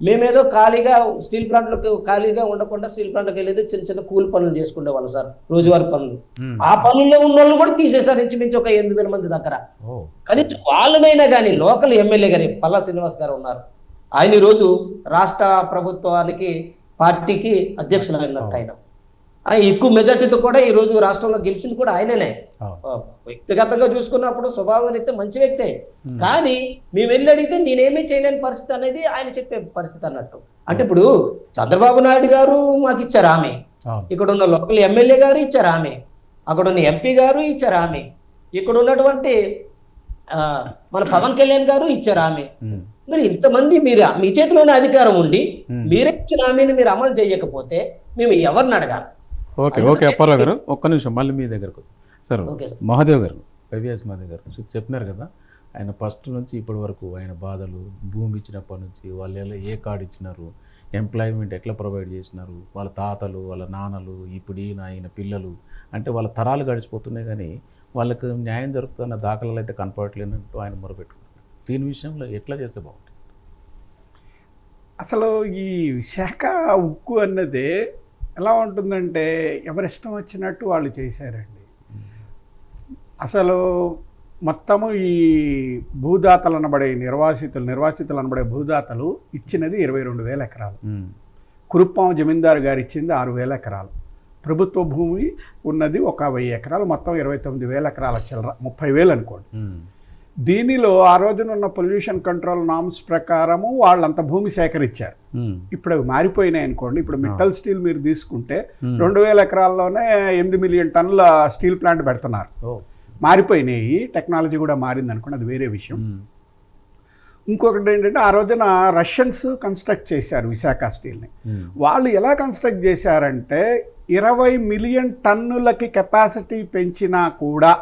మేమేదో ఖాళీగా స్టీల్ ప్లాంట్లకు ఖాళీగా ఉండకుండా స్టీల్ ప్లాంట్కి వెళ్ళేది చిన్న చిన్న కూలి పనులు చేసుకునే వాళ్ళు సార్, రోజువారీ పనులు. ఆ పనుల్లో ఉన్న వాళ్ళు కూడా తీసేశారు ఇంచుమించు ఒక 8,000 మంది దగ్గర. కనీసం వాళ్ళనైనా కానీ లోకల్ ఎమ్మెల్యే గారి పల్లా శ్రీనివాస్ గారు ఉన్నారు, ఆయన ఈరోజు రాష్ట్ర ప్రభుత్వానికి పార్టీకి అధ్యక్షులు అయినట్టు ఆయన ఎక్కువ మెజార్టీతో కూడా ఈ రోజు రాష్ట్రంలో గెలిచింది కూడా ఆయననే. వ్యక్తిగతంగా చూసుకున్నప్పుడు స్వభావం అయితే మంచి వ్యక్తే, కానీ మేము వెళ్ళి అడిగితే నేనేమీ చేయలేని పరిస్థితి అనేది ఆయన చెప్పే పరిస్థితి అన్నట్టు. అంటే ఇప్పుడు చంద్రబాబు నాయుడు గారు మాకు ఇచ్చారు ఆమె, ఇక్కడ ఉన్న లోకల్ ఎమ్మెల్యే గారు ఇచ్చారు ఆమె, అక్కడ ఉన్న ఎంపీ గారు ఇచ్చారు ఆమె, ఇక్కడ ఉన్నటువంటి మన పవన్ కళ్యాణ్ గారు ఇచ్చారు ఆమె. మరి ఇంతమంది మీరు మీ చేతిలోనే అధికారం ఉండి మీరే ఇచ్చిన హామీని మీరు అమలు చేయకపోతే మేము ఎవరిని అడగాలి? ఓకే అప్పారావు గారు, ఒక్క నిమిషం మళ్ళీ మీ దగ్గరకు సార్. మహాదేవ్ గారు, వైవిఎస్ మహాదేవ్ గారు చెప్పినారు కదా, ఆయన ఫస్ట్ నుంచి ఇప్పటి వరకు ఆయన బాధలు, భూమి ఇచ్చినప్పటి నుంచి వాళ్ళు ఎలా ఏ కార్డు ఇచ్చినారు, ఎంప్లాయ్మెంట్ ఎట్లా ప్రొవైడ్ చేసినారు, వాళ్ళ తాతలు వాళ్ళ నాన్నలు ఇప్పుడు ఈయన పిల్లలు అంటే వాళ్ళ తరాలు గడిచిపోతున్నాయి, కానీ వాళ్ళకు న్యాయం జరుగుతున్న దాఖలాలు అయితే కనపడట్లేనట్టు ఆయన మొరపెట్టుకుంటున్నారు. దీని విషయంలో ఎట్లా చేస్తే బాగుంటుంది? అసలు ఈ విశాఖ ఉక్కు అన్నదే ఎలా ఉంటుందంటే ఎవరిష్టం వచ్చినట్టు వాళ్ళు చేశారండి. అసలు మొత్తము ఈ భూదాతలు అనబడే నిర్వాసితులు అనబడే భూదాతలు ఇచ్చినది 22,000 ఎకరాలు. కురుప్పాం జమీందారు గారు ఇచ్చింది 6,000 ఎకరాలు. ప్రభుత్వ భూమి ఉన్నది ఒక 1000 ఎకరాలు, మొత్తం 29,000 ఎకరాల చిల్లర, 30,000 అనుకోండి. దీనిలో ఆ రోజున ఉన్న పొల్యూషన్ కంట్రోల్ నామ్స్ ప్రకారము వాళ్ళంత భూమి సేకరించారు. ఇప్పుడు అవి మారిపోయినాయి అనుకోండి. ఇప్పుడు మిట్టల్ స్టీల్ మీరు తీసుకుంటే 2,000 ఎకరాల్లోనే 8 మిలియన్ టన్నుల స్టీల్ ప్లాంట్ పెడుతున్నారు. మారిపోయినాయి, టెక్నాలజీ కూడా మారింది అనుకోండి, అది వేరే విషయం. ఇంకొకటి ఏంటంటే ఆ రోజున రష్యన్స్ కన్స్ట్రక్ట్ చేశారు విశాఖ స్టీల్ని. వాళ్ళు ఎలా కన్స్ట్రక్ట్ చేశారంటే 20 మిలియన్ టన్నులకి కెపాసిటీ పెంచినా కూడా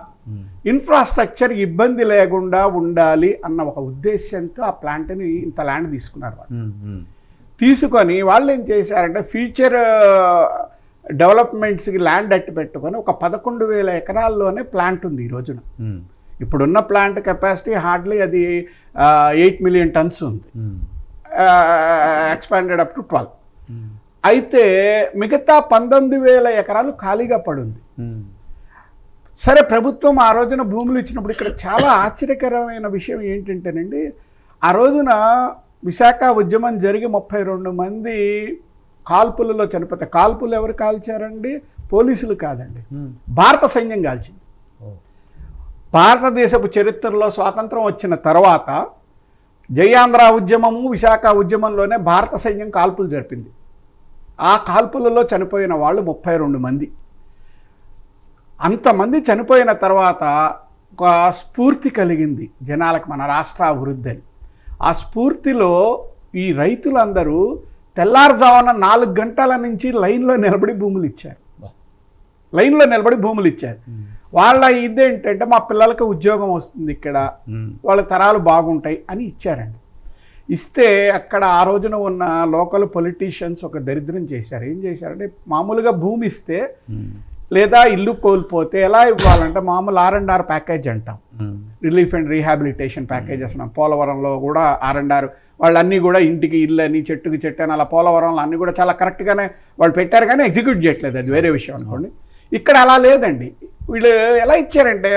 ఇన్ఫ్రాస్ట్రక్చర్ ఇబ్బంది లేకుండా ఉండాలి అన్న ఒక ఉద్దేశంతో ఆ ప్లాంట్ని ఇంత ల్యాండ్ తీసుకున్నారు. వాళ్ళు తీసుకొని వాళ్ళు ఏం చేశారంటే ఫ్యూచర్ డెవలప్మెంట్స్కి ల్యాండ్ అట్టి పెట్టుకొని ఒక 11,000 ఎకరాల్లోనే ప్లాంట్ ఉంది ఈ రోజున. ఇప్పుడున్న ప్లాంట్ కెపాసిటీ హార్డ్లీ అది 8 మిలియన్ టన్స్ ఉంది, ఎక్స్పాండెడ్ అప్ టు 12. అయితే మిగతా 19,000 ఎకరాలు ఖాళీగా పడుంది. సరే, ప్రభుత్వం ఆ రోజున భూములు ఇచ్చినప్పుడు ఇక్కడ చాలా ఆశ్చర్యకరమైన విషయం ఏంటంటేనండి, ఆ రోజున విశాఖ ఉద్యమం జరిగి 32 మంది కాల్పులలో చనిపోతే, కాల్పులు ఎవరు కాల్చారండి? పోలీసులు కాదండి, భారత సైన్యం కాల్చింది. భారతదేశపు చరిత్రలో స్వాతంత్రం వచ్చిన తర్వాత జయాంధ్ర ఉద్యమము విశాఖ ఉద్యమంలోనే భారత సైన్యం కాల్పులు జరిపింది. ఆ కాల్పులలో చనిపోయిన వాళ్ళు 32 మంది. అంతమంది చనిపోయిన తర్వాత ఒక స్ఫూర్తి కలిగింది జనాలకు, మన రాష్ట్ర అభివృద్ధి అని. ఆ స్ఫూర్తిలో ఈ రైతులందరూ తెల్లారుజామున 4 గంటల నుంచి లైన్లో నిలబడి భూములు ఇచ్చారు. వాళ్ళ ఇదేంటంటే మా పిల్లలకి ఉద్యోగం వస్తుంది, ఇక్కడ వాళ్ళ తరాలు బాగుంటాయి అని ఇచ్చారండి. ఇస్తే అక్కడ ఆ రోజున ఉన్న లోకల్ పొలిటీషియన్స్ ఒక దరిద్రం చేశారు. ఏం చేశారంటే మామూలుగా భూమి ఇస్తే లేదా ఇల్లు కోల్పోతే ఎలా ఇవ్వాలంటే మామూలు R&R ప్యాకేజ్ అంటాం, రిలీఫ్ అండ్ రీహాబిలిటేషన్ ప్యాకేజ్ అన్నాం. పోలవరంలో కూడా R&R వాళ్ళన్నీ కూడా ఇంటికి ఇల్లు అని చెట్టుకి చెట్టు అని అలా పోలవరంలో అన్నీ కూడా చాలా కరెక్ట్గానే వాళ్ళు పెట్టారు, కానీ ఎగ్జిక్యూట్ చేయట్లేదు, అది వేరే విషయం అనుకోండి. ఇక్కడ అలా లేదండి. వీళ్ళు ఎలా ఇచ్చారంటే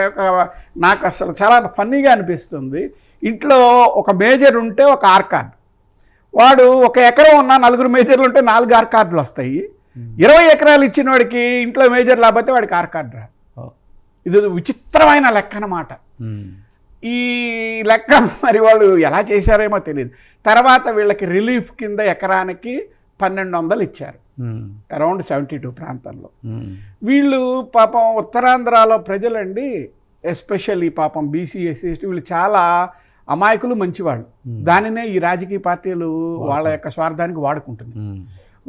నాకు అసలు చాలా ఫన్నీగా అనిపిస్తుంది. ఇంట్లో ఒక మేజర్ ఉంటే ఒక ఆర్ కార్డ్, వాడు ఒక ఎకరం ఉన్న 4 మేజర్లు ఉంటే 4 ఆర్ కార్డులు వస్తాయి. 20 ఎకరాలు ఇచ్చిన వాడికి ఇంట్లో మేజర్ లేకపోతే వాడికి ఆర్ కార్డు రా. ఇది విచిత్రమైన లెక్క అన్నమాట. ఈ లెక్క మరి వాళ్ళు ఎలా చేశారేమో తెలియదు. తర్వాత వీళ్ళకి రిలీఫ్ కింద ఎకరానికి 1200 ఇచ్చారు, అరౌండ్ 72 ప్రాంతంలో. వీళ్ళు పాపం ఉత్తరాంధ్రలో ప్రజలండి, ఎస్పెషల్లీ పాపం బీసీ ఎస్సీ ఎస్టీ వీళ్ళు చాలా అమాయకులు, మంచివాళ్ళు. దానినే ఈ రాజకీయ పార్టీలు వాళ్ళ యొక్క స్వార్థానికి వాడుకుంటున్నారు.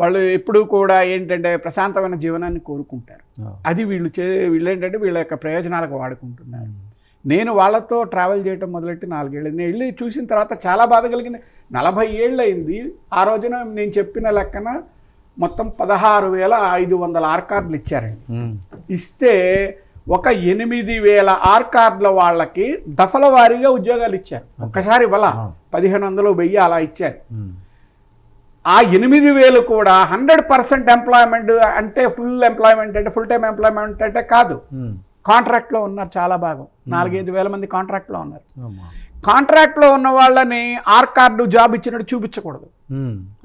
వాళ్ళు ఎప్పుడూ కూడా ఏంటంటే ప్రశాంతమైన జీవనాన్ని కోరుకుంటారు. అది వీళ్ళు ఏంటంటే వీళ్ళ యొక్క ప్రయోజనాలకు వాడుకుంటున్నారు. నేను వాళ్ళతో ట్రావెల్ చేయటం మొదలెట్టి 4 ఏళ్ళు. నేను వెళ్ళి చూసిన తర్వాత చాలా బాధ కలిగింది. 40 ఏళ్ళు అయింది. ఆ రోజున నేను చెప్పిన లెక్కన మొత్తం 16,500 ఆర్ కార్డులు ఇచ్చారండి. ఇస్తే ఒక 8,000 ఆర్ కార్డుల వాళ్ళకి దఫల వారీగా ఉద్యోగాలు ఇచ్చారు. ఒక్కసారి ఇవ్వాల 1,500, 1000 అలా ఇచ్చారు. ఆ 8,000 కూడా 100% ఎంప్లాయ్మెంట్ అంటే ఫుల్ ఎంప్లాయ్మెంట్ అంటే ఫుల్ టైం ఎంప్లాయ్మెంట్ అంటే కాదు. కాంట్రాక్ట్లో ఉన్నారు చాలా భాగం, 4-5 వేల మంది కాంట్రాక్ట్లో ఉన్నారు. కాంట్రాక్ట్లో ఉన్న వాళ్ళని ఆర్ కార్డు జాబ్ ఇచ్చినట్టు చూపించకూడదు,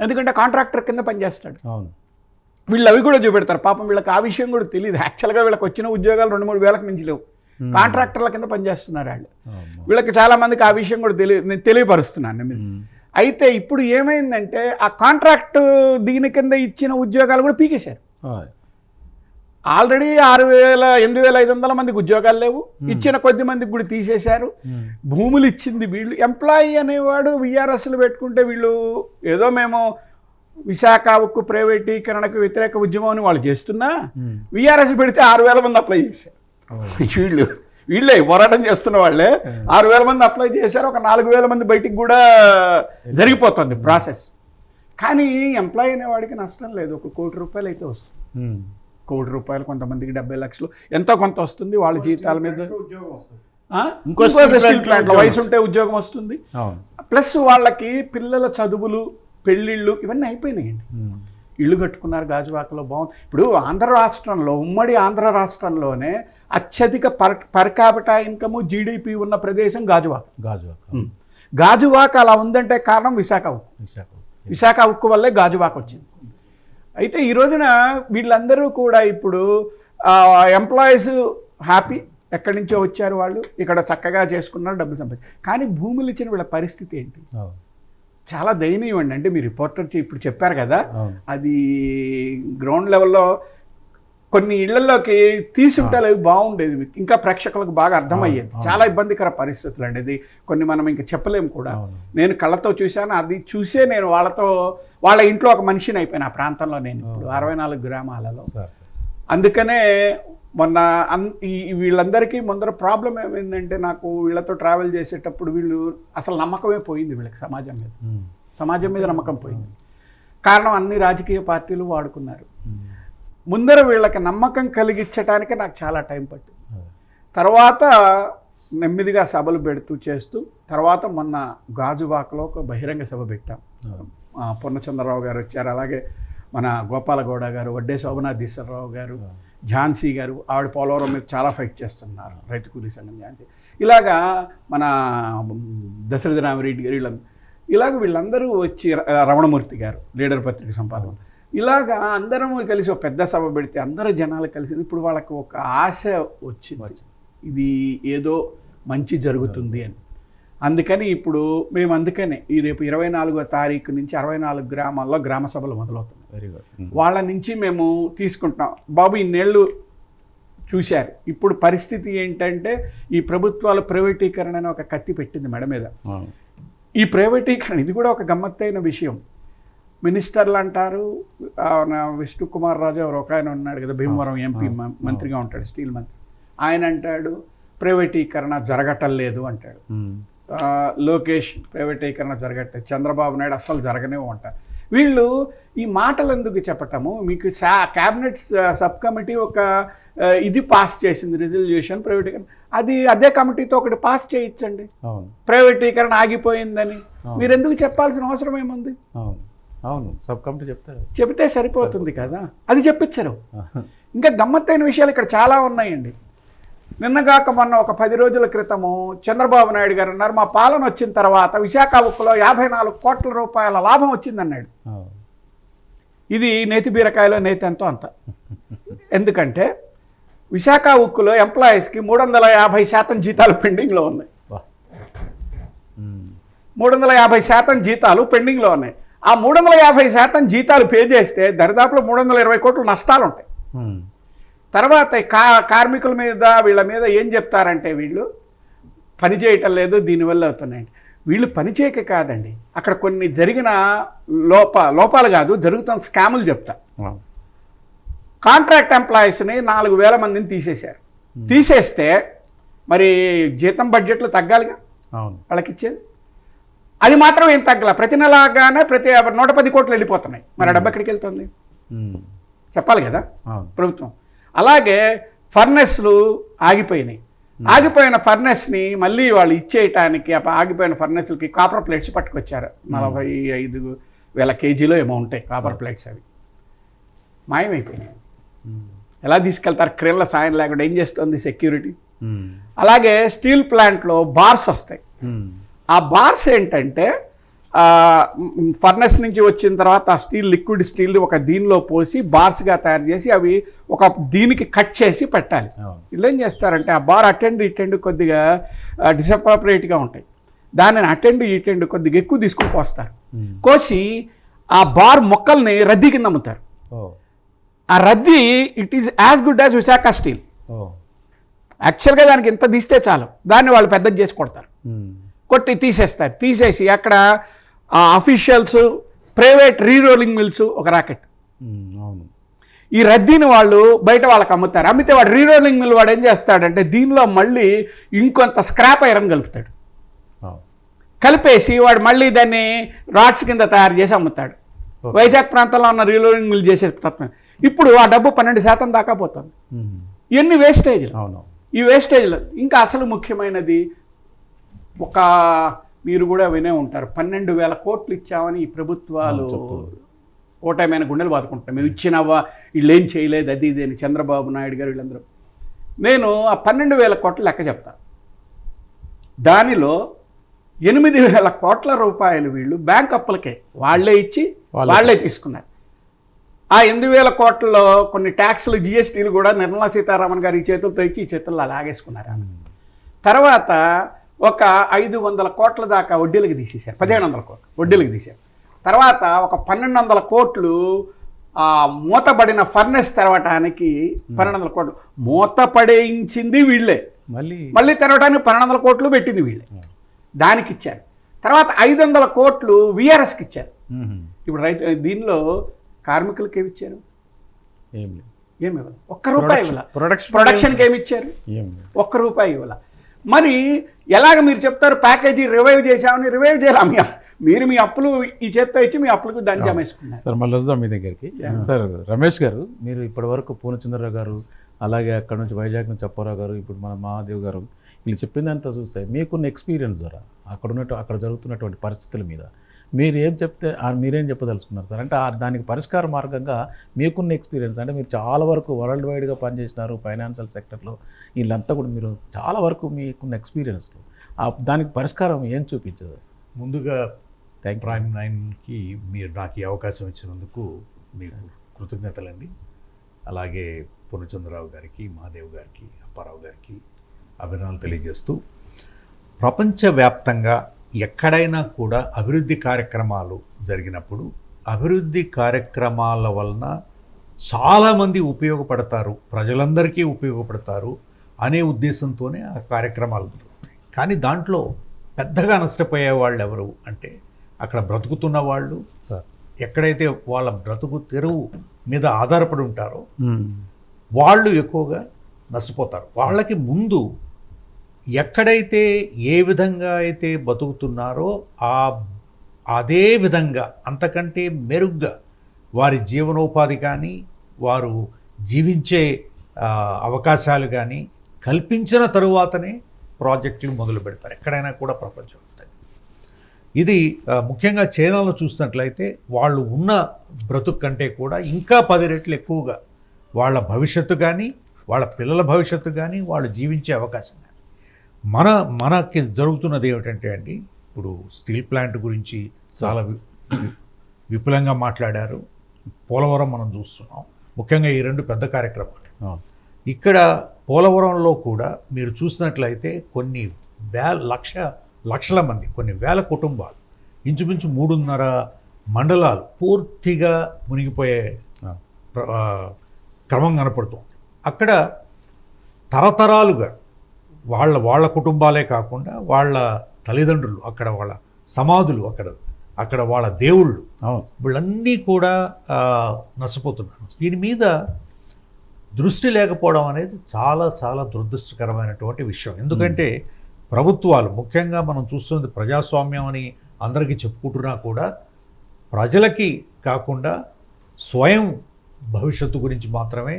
ఎందుకంటే కాంట్రాక్టర్ కింద పనిచేస్తాడు. వీళ్ళు అవి కూడా చూపెడతారు. పాపం వీళ్ళకి ఆ విషయం కూడా తెలియదు. యాక్చువల్గా వీళ్ళకి వచ్చిన ఉద్యోగాలు 2-3 వేలకు మించి లేవు. కాంట్రాక్టర్ల కింద పనిచేస్తున్నారు వాళ్ళు. వీళ్ళకి చాలా మందికి ఆ విషయం కూడా నేను తెలియపరుస్తున్నాను. అయితే ఇప్పుడు ఏమైందంటే ఆ కాంట్రాక్ట్ దీని కింద ఇచ్చిన ఉద్యోగాలు కూడా పీకేశారు. ఆల్రెడీ 8,500 మందికి ఉద్యోగాలు లేవు, ఇచ్చిన కొద్ది మందికి కూడా తీసేశారు. భూములు ఇచ్చింది వీళ్ళు. ఎంప్లాయీ అనేవాడు విఆర్ఎస్లు పెట్టుకుంటే వీళ్ళు ఏదో మేము విశాఖ ఉక్కు ప్రైవేటీకరణకు వ్యతిరేక ఉద్యమం అని వాళ్ళు చేస్తున్నా విఆర్ఎస్ పెడితే 6,000 మంది అప్లై చేశారు. వీళ్ళే పోరాటం చేస్తున్న వాళ్ళే 6,000 మంది అప్లై చేశారు. ఒక 4,000 మంది బయటికి కూడా జరిగిపోతుంది ప్రాసెస్. కానీ ఎంప్లాయీ అనేవాడికి నష్టం లేదు. ఒక ₹1 కోటి అయితే వస్తుంది. ₹1 కోటి, కొంతమందికి 70 లక్షలు ఎంతో కొంత వస్తుంది. వాళ్ళ జీతాల మీద ఇంకో స్టీల్ ప్లాంట్లో వయసు ఉంటే ఉద్యోగం వస్తుంది. ప్లస్ వాళ్ళకి పిల్లల చదువులు, పెళ్ళిళ్ళు ఇవన్నీ అయిపోయినాయండి. ఇళ్ళు కట్టుకున్నారు గాజువాకలో, బాగుంది. ఇప్పుడు ఆంధ్ర రాష్ట్రంలో, ఉమ్మడి ఆంధ్ర రాష్ట్రంలోనే అత్యధిక పర్ క్యాపిటా ఇన్కమ్ జీడిపి ఉన్న ప్రదేశం గాజువాక. గాజువాక అలా ఉందంటే కారణం విశాఖ ఉక్కు. విశాఖ ఉక్కు వల్లే గాజువాక వచ్చింది. అయితే ఈ రోజున వీళ్ళందరూ కూడా ఇప్పుడు ఎంప్లాయీస్ హ్యాపీ, ఎక్కడి నుంచో వచ్చారు వాళ్ళు, ఇక్కడ చక్కగా చేసుకున్నారు, డబ్బులు సంపాదించారు. కానీ భూములు ఇచ్చిన వీళ్ళ పరిస్థితి ఏంటి? చాలా దయనీయం అండి. అంటే మీ రిపోర్టర్ ఇప్పుడు చెప్పారు కదా, అది గ్రౌండ్ లెవెల్లో కొన్ని ఇళ్లలోకి తీసుంటే అవి బాగుండేది, ఇంకా ప్రేక్షకులకు బాగా అర్థమయ్యేది. చాలా ఇబ్బందికర పరిస్థితులు అండి. అది కొన్ని మనం ఇంకా చెప్పలేము కూడా. నేను కళ్ళతో చూశాను, అది చూసే నేను వాళ్ళ ఇంట్లో ఒక మనిషిని అయిపోయాను ఆ ప్రాంతంలో. నేను ఇప్పుడు 64 గ్రామాలలో. అందుకనే మొన్న వీళ్ళందరికీ ముందర ప్రాబ్లం ఏమైందంటే, నాకు వీళ్ళతో ట్రావెల్ చేసేటప్పుడు వీళ్ళు అసలు నమ్మకమే పోయింది వీళ్ళకి సమాజం మీద నమ్మకం పోయింది. కారణం అన్ని రాజకీయ పార్టీలు వాడుకున్నారు. ముందర వీళ్ళకి నమ్మకం కలిగించడానికి నాకు చాలా టైం పట్టింది. తర్వాత నెమ్మదిగా సభలు పెడుతూ చేస్తూ, తర్వాత మొన్న గాజువాకలో ఒక బహిరంగ సభ పెట్టాం. పూర్ణచంద్రరావు గారు వచ్చారు, అలాగే మన గోపాలగౌడ గారు, వడ్డే శోభనాధీశ్వరరావు గారు, ఝాన్సీ గారు, ఆవిడ పోలవరం మీద చాలా ఫైట్ చేస్తున్నారు, రైతు కూలీ సంఘం ఝాన్సీ. ఇలాగా మన దశరథ రామిరెడ్డి గారు, వీళ్ళందరూ వచ్చి, రమణమూర్తి గారు లీడర్ పత్రిక సంపాదన, ఇలాగా అందరం కలిసి ఒక పెద్ద సభ పెడితే అందరూ జనాలు కలిసి ఇప్పుడు వాళ్ళకి ఒక ఆశ వచ్చింది, ఇది ఏదో మంచి జరుగుతుంది అని. అందుకని ఇప్పుడు మేము ఈ రేపు 24వ తారీఖు నుంచి 64 గ్రామాల్లో గ్రామ సభలు మొదలవుతున్నాయి. Very good. వాళ్ళ నుంచి మేము తీసుకుంటున్నాం. బాబు ఇన్నేళ్ళు చూశారు, ఇప్పుడు పరిస్థితి ఏంటంటే ఈ ప్రభుత్వాలు ప్రైవేటీకరణ అని ఒక కత్తి పెట్టింది మెడ మీద. ఈ ప్రైవేటీకరణ ఇది కూడా ఒక గమ్మత్తైన విషయం. మినిస్టర్లు అంటారు, విష్ణు కుమార్ రాజు ఎవరు ఒక ఆయన ఉన్నాడు కదా, భీమవరం ఎంపీ మంత్రిగా ఉంటాడు, స్టీల్ మంత్రి, ఆయన అంటాడు ప్రైవేటీకరణ జరగటం లేదు అంటాడు. లోకేష్ ప్రైవేటీకరణ జరగట్లేదు, చంద్రబాబు నాయుడు అస్సలు జరగనేవు అంటారు. వీళ్ళు ఈ మాటలు ఎందుకు చెప్పటము? మీకు క్యాబినెట్ సబ్ కమిటీ ఒక ఇది పాస్ చేసింది, రిజల్యూషన్ ప్రైవేటీకరణ. అదే కమిటీతో ఒకటి పాస్ చేయించండి, ప్రైవేటీకరణ ఆగిపోయిందని. మీరు ఎందుకు చెప్పాల్సిన అవసరం ఏముంది? అవును, సబ్ కమిటీ చెప్తే సరిపోతుంది కదా, అది చెప్పించరు. ఇంకా గమ్మత్తైన విషయాలు ఇక్కడ చాలా ఉన్నాయండి. నిన్నగాక మొన్న ఒక 10 రోజుల క్రితము చంద్రబాబు నాయుడు గారు అన్నారు, మా పాలన వచ్చిన తర్వాత విశాఖ ఉక్కులో 54 కోట్ల రూపాయల లాభం వచ్చిందన్నాడు. ఇది నేతి బీరకాయలో నేతి ఎంతో అంత. ఎందుకంటే విశాఖ ఉక్కులో ఎంప్లాయీస్కి 350% జీతాలు పెండింగ్లో ఉన్నాయి. 350% జీతాలు పెండింగ్లో ఉన్నాయి. ఆ 350% జీతాలు పే చేస్తే దరిదాపులో 320 కోట్లు నష్టాలు ఉంటాయి. తర్వాత కార్మికుల మీద వీళ్ళ మీద ఏం చెప్తారంటే వీళ్ళు పని చేయటం లేదు, దీనివల్ల అవుతున్నాయండి. వీళ్ళు పని చేయక కాదండి, అక్కడ కొన్ని జరిగిన లోపాలు కాదు, జరుగుతున్న స్కాములు చెప్తా. కాంట్రాక్ట్ ఎంప్లాయీస్ని 4000 మందిని తీసేశారు. తీసేస్తే మరి జీతం బడ్జెట్లు తగ్గాలిగా వాళ్ళకి ఇచ్చేది. అది మాత్రం ఏం తగ్గల, ప్రతి నెలగానే ప్రతి 110 కోట్లు వెళ్ళిపోతున్నాయి. మరి ఆ డబ్బు ఎక్కడికి వెళ్తుంది చెప్పాలి కదా ప్రభుత్వం. అలాగే ఫర్నెస్లు ఆగిపోయినాయి. ఆగిపోయిన ఫర్నెస్ని మళ్ళీ వాళ్ళు ఇచ్చేయటానికి ఆగిపోయిన ఫర్నెస్లకి కాపర్ ప్లేట్స్ పట్టుకొచ్చారు. 45,000 కేజీలో ఏమో ఉంటాయి కాపర్ ప్లేట్స్. అవి మాయమైపోయినాయి. ఎలా తీసుకెళ్తారు? క్రేన్ల సాయం లేకుండా. ఏం చేస్తుంది సెక్యూరిటీ? అలాగే స్టీల్ ప్లాంట్లో బార్స్ వస్తాయి. ఆ బార్స్ ఏంటంటే ఫర్నెస్ నుంచి వచ్చిన తర్వాత ఆ స్టీల్, లిక్విడ్ స్టీల్ ఒక దీనిలో పోసి బార్స్గా తయారు చేసి అవి ఒక దీనికి కట్ చేసి పెట్టాలి. వీళ్ళు ఏం చేస్తారంటే ఆ బార్ అటెండ్ కొద్దిగా డిసప్రాపరేట్గా ఉంటాయి. దానిని అటెండ్ కొద్దిగా ఎక్కువ తీసుకుని కోస్తారు. కోసి ఆ బార్ మొక్కల్ని రద్దీ కింద అమ్ముతారు. ఆ రద్దీ it is as good as Visakha steel. యాక్చువల్గా దానికి ఇంత తీస్తే చాలు, దాన్ని వాళ్ళు పెద్దది చేసి కొడతారు. కొట్టి తీసేస్తారు. తీసేసి అక్కడ అఫీషియల్స్, ప్రైవేట్ రీరోలింగ్ మిల్స్ ఒక రాకెట్. ఈ రద్దీని వాళ్ళు బయట వాళ్ళకి అమ్ముతారు. అమ్మితే వాడు రీరోలింగ్ మిల్ వాడు ఏం చేస్తాడంటే దీనిలో మళ్ళీ ఇంకొంత స్క్రాప్ ఐరన్ కలుపుతాడు. కలిపేసి వాడు మళ్ళీ దాన్ని రాడ్స్ కింద తయారు చేసి అమ్ముతాడు. వైజాగ్ ప్రాంతంలో ఉన్న రీరోలింగ్ మిల్ చేసే తత్వం. ఇప్పుడు ఆ డబ్బు 12% దాకా పోతుంది. ఎన్ని వేస్టేజ్లు. ఈ వేస్టేజ్లు ఇంకా అసలు ముఖ్యమైనది మీరు కూడా వినే ఉంటారు, 12,000 కోట్లు ఇచ్చామని ఈ ప్రభుత్వాలు ఓటమైన గుండెలు బాదుకుంటాం. మేము ఇచ్చినవా, వీళ్ళు ఏం చేయలేదు, అది ఇది అని చంద్రబాబు నాయుడు గారు వీళ్ళందరూ. నేను ఆ 12,000 కోట్లు లెక్క చెప్తాను. దానిలో 8,000 కోట్ల రూపాయలు వీళ్ళు బ్యాంక్ అప్పులకే వాళ్ళే ఇచ్చి వాళ్ళే తీసుకున్నారు. ఆ 8,000 కోట్లలో కొన్ని ట్యాక్స్లు, జిఎస్టీలు కూడా నిర్మలా సీతారామన్ గారు ఈ చేతులతో ఇచ్చి ఈ చేతుల్లో లాగేసుకున్నారు. తర్వాత ఒక 500 కోట్ల దాకా వడ్డీలకు తీసేశారు. 1,500 కోట్లు వడ్డీలకు తీశారు. తర్వాత ఒక 1,200 కోట్లు మూతపడిన ఫర్నెస్ తెరవటానికి 1,200 కోట్లు మూతపడేయించింది వీళ్ళే. మళ్ళీ తెరవడానికి 1,200 కోట్లు పెట్టింది వీళ్ళే. దానికి ఇచ్చారు. తర్వాత 500 కోట్లు విఆర్ఎస్కి ఇచ్చారు. ఇప్పుడు దీనిలో కార్మికులకి ఏమి ఇచ్చారు? ఏమి ఇవ్వాలి? ₹1 ఇవ్వాలి. ప్రొడక్షన్కి ఏమి ఇచ్చారు? ₹1 ఇవ్వాలి. మరి ఎలాగ మీరు చెప్తారు ప్యాకేజీ రివైవ్ చేశామని? రివైవ్ చేయాలి. మీరు మీ అప్పులు ఈ చేత్తో ఇచ్చి మీ అప్పులకు దాన్ని జమేసుకున్నారు. సార్ మళ్ళీ వద్దాం మీ దగ్గరికి. సార్ రమేష్ గారు, మీరు ఇప్పటి వరకు పూర్ణచంద్రరావు గారు, అలాగే అక్కడ నుంచి వైజాగ్ నుంచి అప్పారావు గారు, ఇప్పుడు మన మహాదేవ్ గారు వీళ్ళు చెప్పిందంతా చూస్తే మీకున్న ఎక్స్పీరియన్స్ ద్వారా అక్కడ జరుగుతున్నటువంటి పరిస్థితుల మీద మీరేం చెప్పదలుచుకున్నారు సార్? అంటే దానికి పరిష్కార మార్గంగా మీకున్న ఎక్స్పీరియన్స్, అంటే మీరు చాలా వరకు వరల్డ్ వైడ్గా పనిచేసినారు ఫైనాన్షియల్ సెక్టర్లో, వీళ్ళంతా కూడా మీరు చాలా వరకు మీకున్న ఎక్స్పీరియన్స్లో దానికి పరిష్కారం ఏం చూపించదు? ముందుగా ప్రైమ్ 9కి మీరు నాకు ఈ అవకాశం ఇచ్చినందుకు మీకు కృతజ్ఞతలండి. అలాగే పూర్ణచంద్రరావు గారికి, మహాదేవ్ గారికి, అప్పారావు గారికి అభినందనలు తెలియజేస్తూ, ప్రపంచవ్యాప్తంగా ఎక్కడైనా కూడా అభివృద్ధి కార్యక్రమాలు జరిగినప్పుడు అభివృద్ధి కార్యక్రమాల వలన చాలామంది ఉపయోగపడతారు, ప్రజలందరికీ ఉపయోగపడతారు అనే ఉద్దేశంతోనే ఆ కార్యక్రమాలు జరుగుతాయి. కానీ దాంట్లో పెద్దగా నష్టపోయే వాళ్ళు ఎవరు అంటే అక్కడ బ్రతుకుతున్న వాళ్ళు, ఎక్కడైతే వాళ్ళ బ్రతుకు తెరువు మీద ఆధారపడి ఉంటారో వాళ్ళు ఎక్కువగా నష్టపోతారు. వాళ్ళకి ముందు ఎక్కడైతే ఏ విధంగా అయితే బతుకుతున్నారో అదే విధంగా అంతకంటే మెరుగ్గా వారి జీవనోపాధి కానీ వారు జీవించే అవకాశాలు కానీ కల్పించిన తరువాతనే ప్రాజెక్టులు మొదలు పెడతారు ఎక్కడైనా కూడా ప్రపంచం. ఇది ముఖ్యంగా చైనాలో చూసినట్లయితే వాళ్ళు ఉన్న బ్రతుకు కంటే కూడా ఇంకా 10 రెట్లు ఎక్కువగా వాళ్ళ భవిష్యత్తు కానీ వాళ్ళ పిల్లల భవిష్యత్తు కానీ వాళ్ళు జీవించే అవకాశం కానీ. మనకి జరుగుతున్నది ఏమిటంటే అండి, ఇప్పుడు స్టీల్ ప్లాంట్ గురించి చాలా విపులంగా మాట్లాడారు. పోలవరం మనం చూస్తున్నాం, ముఖ్యంగా ఈ 2 పెద్ద కార్యక్రమాలు. ఇక్కడ పోలవరంలో కూడా మీరు చూసినట్లయితే కొన్ని లక్షల మంది, కొన్ని వేల కుటుంబాలు, ఇంచుమించు 3.5 మండలాలు పూర్తిగా మునిగిపోయే క్రమం కనపడుతుంది. అక్కడ తరతరాలుగా వాళ్ళ కుటుంబాలే కాకుండా వాళ్ళ తల్లిదండ్రులు, అక్కడ వాళ్ళ సమాధులు, అక్కడ వాళ్ళ దేవుళ్ళు, వీళ్ళన్నీ కూడా నష్టపోతున్నారు. దీని మీద దృష్టి లేకపోవడం అనేది చాలా చాలా దురదృష్టకరమైనటువంటి విషయం. ఎందుకంటే ప్రభుత్వాలు, ముఖ్యంగా మనం చూస్తున్నది ప్రజాస్వామ్యం అని అందరికీ చెప్పుకుంటున్నా కూడా, ప్రజలకి కాకుండా స్వయం భవిష్యత్తు గురించి మాత్రమే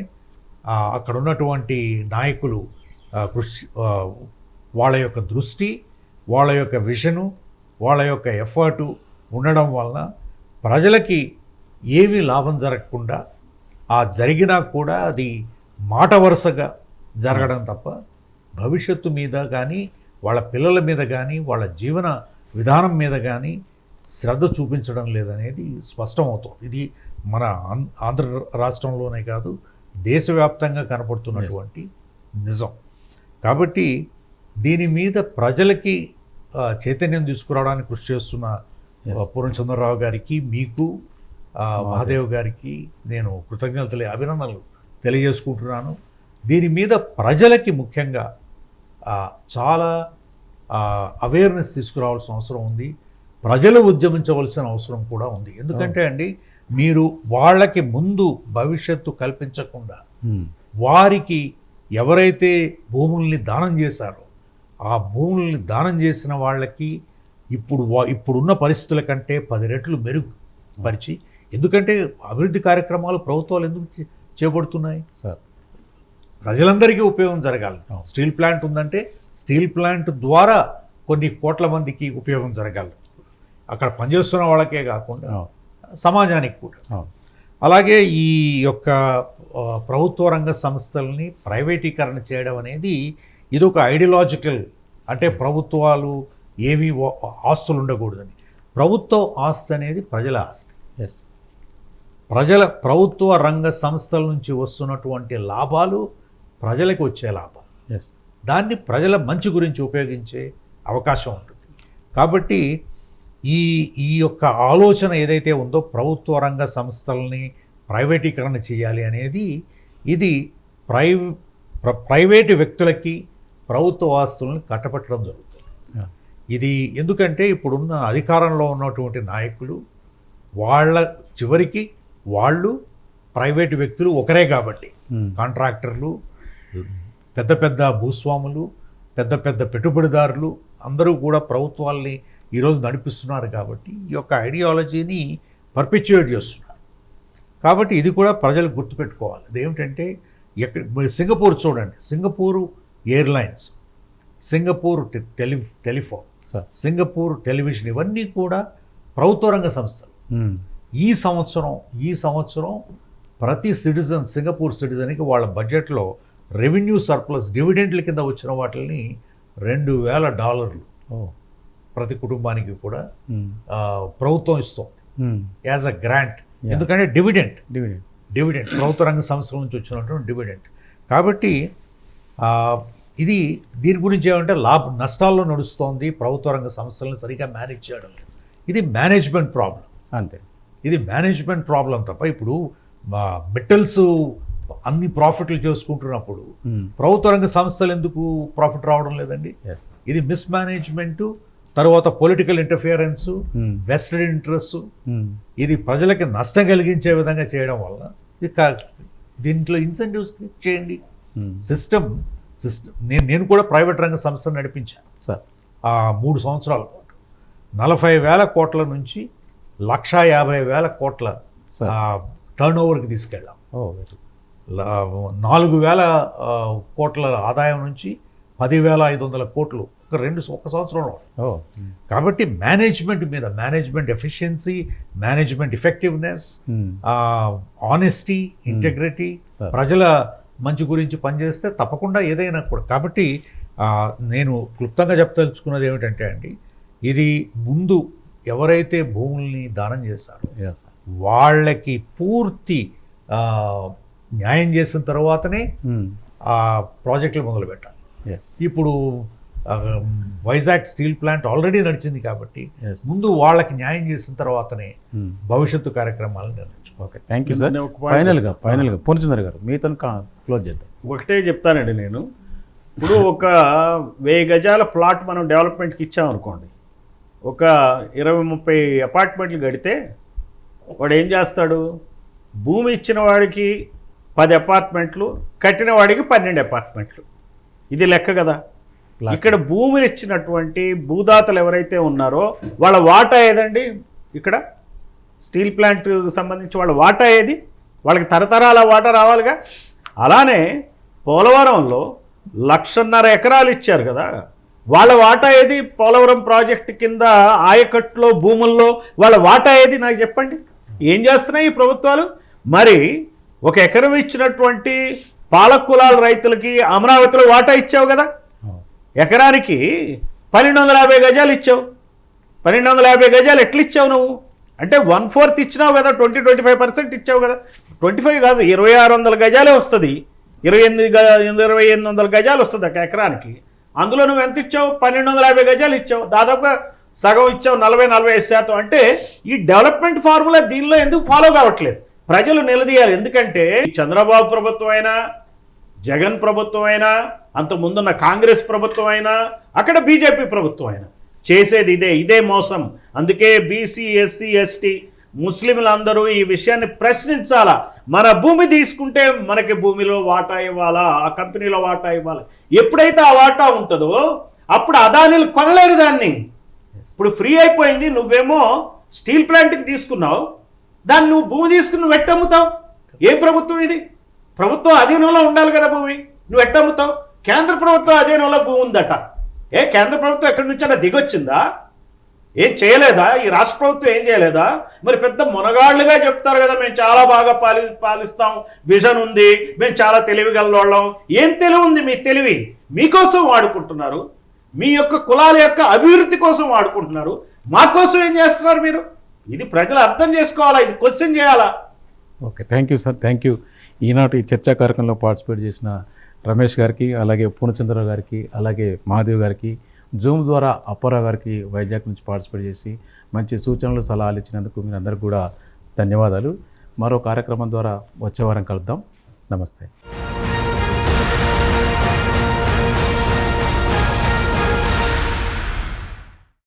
అక్కడ ఉన్నటువంటి నాయకులు వాళ్ళ యొక్క దృష్టి, వాళ్ళ యొక్క విజను, వాళ్ళ యొక్క ఎఫర్టు ఉండడం వలన ప్రజలకి ఏమీ లాభం జరగకుండా, జరిగినా కూడా అది మాట వరుసగా జరగడం తప్ప భవిష్యత్తు మీద కానీ, వాళ్ళ పిల్లల మీద కానీ, వాళ్ళ జీవన విధానం మీద కానీ శ్రద్ధ చూపించడం లేదనేది స్పష్టమవుతుంది. ఇది మన ఆంధ్ర రాష్ట్రంలోనే కాదు, దేశవ్యాప్తంగా కనపడుతున్నటువంటి నిజం. కాబట్టి దీని మీద ప్రజలకి చైతన్యం తీసుకురావడానికి కృషి చేస్తున్న పూర్ణచంద్రరావు గారికి, మీకు, మహాదేవ్ గారికి నేను అభినందనలు తెలియజేసుకుంటున్నాను. దీని మీద ప్రజలకి ముఖ్యంగా చాలా అవేర్నెస్ తీసుకురావాల్సిన అవసరం ఉంది. ప్రజలు ఉద్యమించవలసిన అవసరం కూడా ఉంది. ఎందుకంటే అండి, మీరు వాళ్ళకి ముందు భవిష్యత్తు కల్పించకుండా వారికి ఎవరైతే భూముల్ని దానం చేశారో ఆ భూముల్ని దానం చేసిన వాళ్ళకి ఇప్పుడున్న పరిస్థితుల కంటే 10 రెట్లు మెరుగుపరిచి, ఎందుకంటే అభివృద్ధి కార్యక్రమాలు ప్రభుత్వాలు ఎందుకు చేపడుతున్నాయి? ప్రజలందరికీ ఉపయోగం జరగాలి. స్టీల్ ప్లాంట్ ఉందంటే స్టీల్ ప్లాంట్ ద్వారా కొన్ని కోట్ల మందికి ఉపయోగం జరగాలి. అక్కడ పనిచేస్తున్న వాళ్ళకే కాకుండా సమాజానికి కూడా. అలాగే ఈ యొక్క ప్రభుత్వ రంగ సంస్థల్ని ప్రైవేటీకరణ చేయడం అనేది ఇదొక ఐడియాలజికల్, అంటే ప్రభుత్వాలు ఏవి ఆస్తులు ఉండకూడదని. ప్రభుత్వ ఆస్తి అనేది ప్రజల ఆస్తి. ప్రభుత్వ రంగ సంస్థల నుంచి వస్తున్నటువంటి లాభాలు ప్రజలకు వచ్చే లాభాలు. దాన్ని ప్రజల మంచి గురించి ఉపయోగించే అవకాశం ఉంటుంది. కాబట్టి ఈ యొక్క ఆలోచన ఏదైతే ఉందో ప్రభుత్వ రంగ సంస్థల్ని ప్రైవేటీకరణ చేయాలి అనేది, ఇది ప్రైవేటు వ్యక్తులకి ప్రభుత్వ ఆస్తులను కట్టబెట్టడం జరుగుతుంది. ఇది ఎందుకంటే ఇప్పుడున్న అధికారంలో ఉన్నటువంటి నాయకులు వాళ్ళ చివరికి వాళ్ళు ప్రైవేటు వ్యక్తులు ఒకరే కాబట్టి, కాంట్రాక్టర్లు, పెద్ద పెద్ద భూస్వాములు, పెద్ద పెద్ద పెట్టుబడిదారులు అందరూ కూడా ప్రభుత్వాల్ని ఈరోజు నడిపిస్తున్నారు. కాబట్టి ఈ యొక్క ఐడియాలజీని పర్పెచ్యుయేట్ చేస్తున్నారు. కాబట్టి ఇది కూడా ప్రజలు గుర్తుపెట్టుకోవాలి. అదేమిటంటే సింగపూర్ చూడండి, Singapore airlines, Singapore telephone, Singapore television, ఇవన్నీ కూడా ప్రభుత్వ రంగ సంస్థలు. ఈ సంవత్సరం ప్రతి సిటిజన్, సింగపూర్ సిటిజన్కి వాళ్ళ బడ్జెట్లో రెవెన్యూ సర్ప్లస్, డివిడెంట్ల కింద వచ్చిన వాటిని $2,000 ప్రతి కుటుంబానికి కూడా ప్రభుత్వం ఇస్తుంది యాజ్ అ గ్రాంట్. ఎందుకంటే డివిడెంట్ ప్రభుత్వ రంగ సంస్థల నుంచి వచ్చినటువంటి డివిడెంట్. కాబట్టి దీని గురించి ఏమంటే నష్టాల్లో నడుస్తోంది, ప్రభుత్వ రంగ సంస్థలను సరిగా మేనేజ్ చేయడం లేదు. ఇది మేనేజ్మెంట్ ప్రాబ్లం, అంతే. ఇది మేనేజ్మెంట్ ప్రాబ్లం తప్ప ఇప్పుడు మెటల్స్ అన్ని ప్రాఫిట్లు చేసుకుంటున్నప్పుడు ప్రభుత్వ రంగ సంస్థలు ఎందుకు ప్రాఫిట్ రావడం లేదండి? ఇది మిస్మేనేజ్మెంటు, తర్వాత పొలిటికల్ ఇంటర్ఫియరెన్స్, వెస్టెడ్ ఇంట్రెస్ట్, ఇది ప్రజలకి నష్టం కలిగించే విధంగా చేయడం వల్ల దీంట్లో ఇన్సెంటివ్స్ చేయండి. సిస్టమ్ నేను కూడా ప్రైవేట్ రంగ సంస్థను నడిపించాను 3 సంవత్సరాల పాటు. 40,000 కోట్ల నుంచి 150,000 కోట్ల టర్న్ ఓవర్కి తీసుకెళ్ళాం. 4,000 కోట్ల ఆదాయం నుంచి 10,500 కోట్లు ఒక సంవత్సరంలో. కాబట్టి management efficiency, management effectiveness, honesty, integrity, ప్రజల మంచి గురించి పనిచేస్తే తప్పకుండా ఏదైనా కూడా. కాబట్టి నేను క్లుప్తంగా చెప్పదలుచుకున్నది ఏమిటంటే అండి, ఇది ముందు ఎవరైతే భూముల్ని దానం చేస్తారో వాళ్ళకి పూర్తి న్యాయం చేసిన తర్వాతనే ఆ ప్రాజెక్టులు మొదలు పెట్టాలి. ఇప్పుడు వైజాగ్ స్టీల్ ప్లాంట్ ఆల్రెడీ నడిచింది కాబట్టి ముందు వాళ్ళకి న్యాయం చేసిన తర్వాతనే భవిష్యత్తు కార్యక్రమాలను నిర్ణయించు. Okay, thank you sir. ఫైనల్గా పూర్ణచంద్ర గారు మీతో క్లోజ్ చేద్దాం. ఒకటే చెప్తానండి నేను. ఇప్పుడు ఒక 1000 గజాల ప్లాట్ మనం డెవలప్మెంట్కి ఇచ్చామనుకోండి, ఒక 20-30 అపార్ట్మెంట్లు కడితే వాడు ఏం చేస్తాడు? భూమి ఇచ్చిన వాడికి 10 అపార్ట్మెంట్లు, కట్టిన వాడికి 12 అపార్ట్మెంట్లు. ఇది లెక్క కదా. ఇక్కడ భూములు ఇచ్చినటువంటి భూదాతలు ఎవరైతే ఉన్నారో వాళ్ళ వాటా ఏదండి? ఇక్కడ స్టీల్ ప్లాంట్ సంబంధించి వాళ్ళ వాటా ఏది? వాళ్ళకి తరతరాల వాటా రావాలిగా. అలానే పోలవరంలో 1.5 ఎకరాలు ఇచ్చారు కదా, వాళ్ళ వాటా ఏది? పోలవరం ప్రాజెక్టు కింద ఆయకట్టులో భూముల్లో వాళ్ళ వాటా ఏది? నాకు చెప్పండి. ఏం చేస్తున్నాయి ఈ ప్రభుత్వాలు? మరి 1 ఎకరం ఇచ్చినటువంటి పాలకులాల రైతులకి అమరావతిలో వాటా ఇచ్చావు కదా, ఎకరానికి 1250 గజాలు ఇచ్చావు. 1250 గజాలు ఎట్లా ఇచ్చావు నువ్వు? అంటే 1/4 ఇచ్చినావు కదా, 20-25% ఇచ్చావు కదా. 25 కాదు, 2600 గజాలే వస్తుంది. 2800 గజాలు వస్తుంది ఒక ఎకరానికి. అందులో నువ్వు ఎంత ఇచ్చావు? 1250 గజాలు ఇచ్చావు. దాదాపుగా సగం ఇచ్చావు, 40-45%. అంటే ఈ డెవలప్మెంట్ ఫార్ములా దీనిలో ఎందుకు ఫాలో కావట్లేదు? ప్రజలు నిలదీయాలి. ఎందుకంటే చంద్రబాబు ప్రభుత్వం అయినా, జగన్ ప్రభుత్వం అయినా, అంత ముందున్న కాంగ్రెస్ ప్రభుత్వం అయినా, అక్కడ బీజేపీ ప్రభుత్వం అయినా చేసేది ఇదే మోసం. అందుకే బీసీ, ఎస్సీ, ఎస్టీ, ముస్లింలందరూ ఈ విషయాన్ని ప్రశ్నించాలా. మన భూమి తీసుకుంటే మనకి భూమిలో వాటా ఇవ్వాలా, ఆ కంపెనీలో వాటా ఇవ్వాలా. ఎప్పుడైతే ఆ వాటా ఉంటుందో అప్పుడు అదానీలు కొనలేరు దాన్ని. ఇప్పుడు ఫ్రీ అయిపోయింది. నువ్వేమో స్టీల్ ప్లాంట్కి తీసుకున్నావు, దాన్ని నువ్వు భూమి తీసుకుని నువ్వు ఎట్టమ్ముతావు? ఏం ప్రభుత్వం ఇది? ప్రభుత్వం అధీనంలో ఉండాలి కదా భూమి, నువ్వు ఎట్టమ్ముతావు? కేంద్ర ప్రభుత్వం అధీనంలో భూమి ఉందట. కేంద్ర ప్రభుత్వం ఎక్కడి నుంచైనా దిగొచ్చిందా? ఏం చేయలేదా? ఈ రాష్ట్ర ప్రభుత్వం ఏం చేయలేదా? మరి పెద్ద మునగాళ్ళుగా చెప్తారు కదా, మేము చాలా బాగా పాలిస్తాం, విజన్ ఉంది, మేము చాలా తెలివిగలవాళ్ళం. ఏం తెలివి ఉంది? మీ తెలివి మీకోసం వాడుకుంటున్నారు, మీ యొక్క కులాల యొక్క అభివృద్ధి కోసం వాడుకుంటున్నారు. మా కోసం ఏం చేస్తున్నారు మీరు? ఇది ప్రజలు అర్థం చేసుకోవాలా, ఇది క్వశ్చన్ చేయాలా. Okay, thank you sir, thank you. ఈనాటి చర్చా కార్యక్రమంలో పార్టిసిపేట్ చేసిన రమేష్ గారికి, అలాగే పూర్ణచంద్రరావు గారికి, అలాగే మహాదేవ్ గారికి, జూమ్ ద్వారా అప్పారావు గారికి వైజాగ్ నుంచి పార్టిసిపేట్ చేసి మంచి సూచనలు, సలహాలు ఇచ్చినందుకు మీరందరికీ కూడా ధన్యవాదాలు. మరో కార్యక్రమం ద్వారా వచ్చే వారం కలుద్దాం. నమస్తే.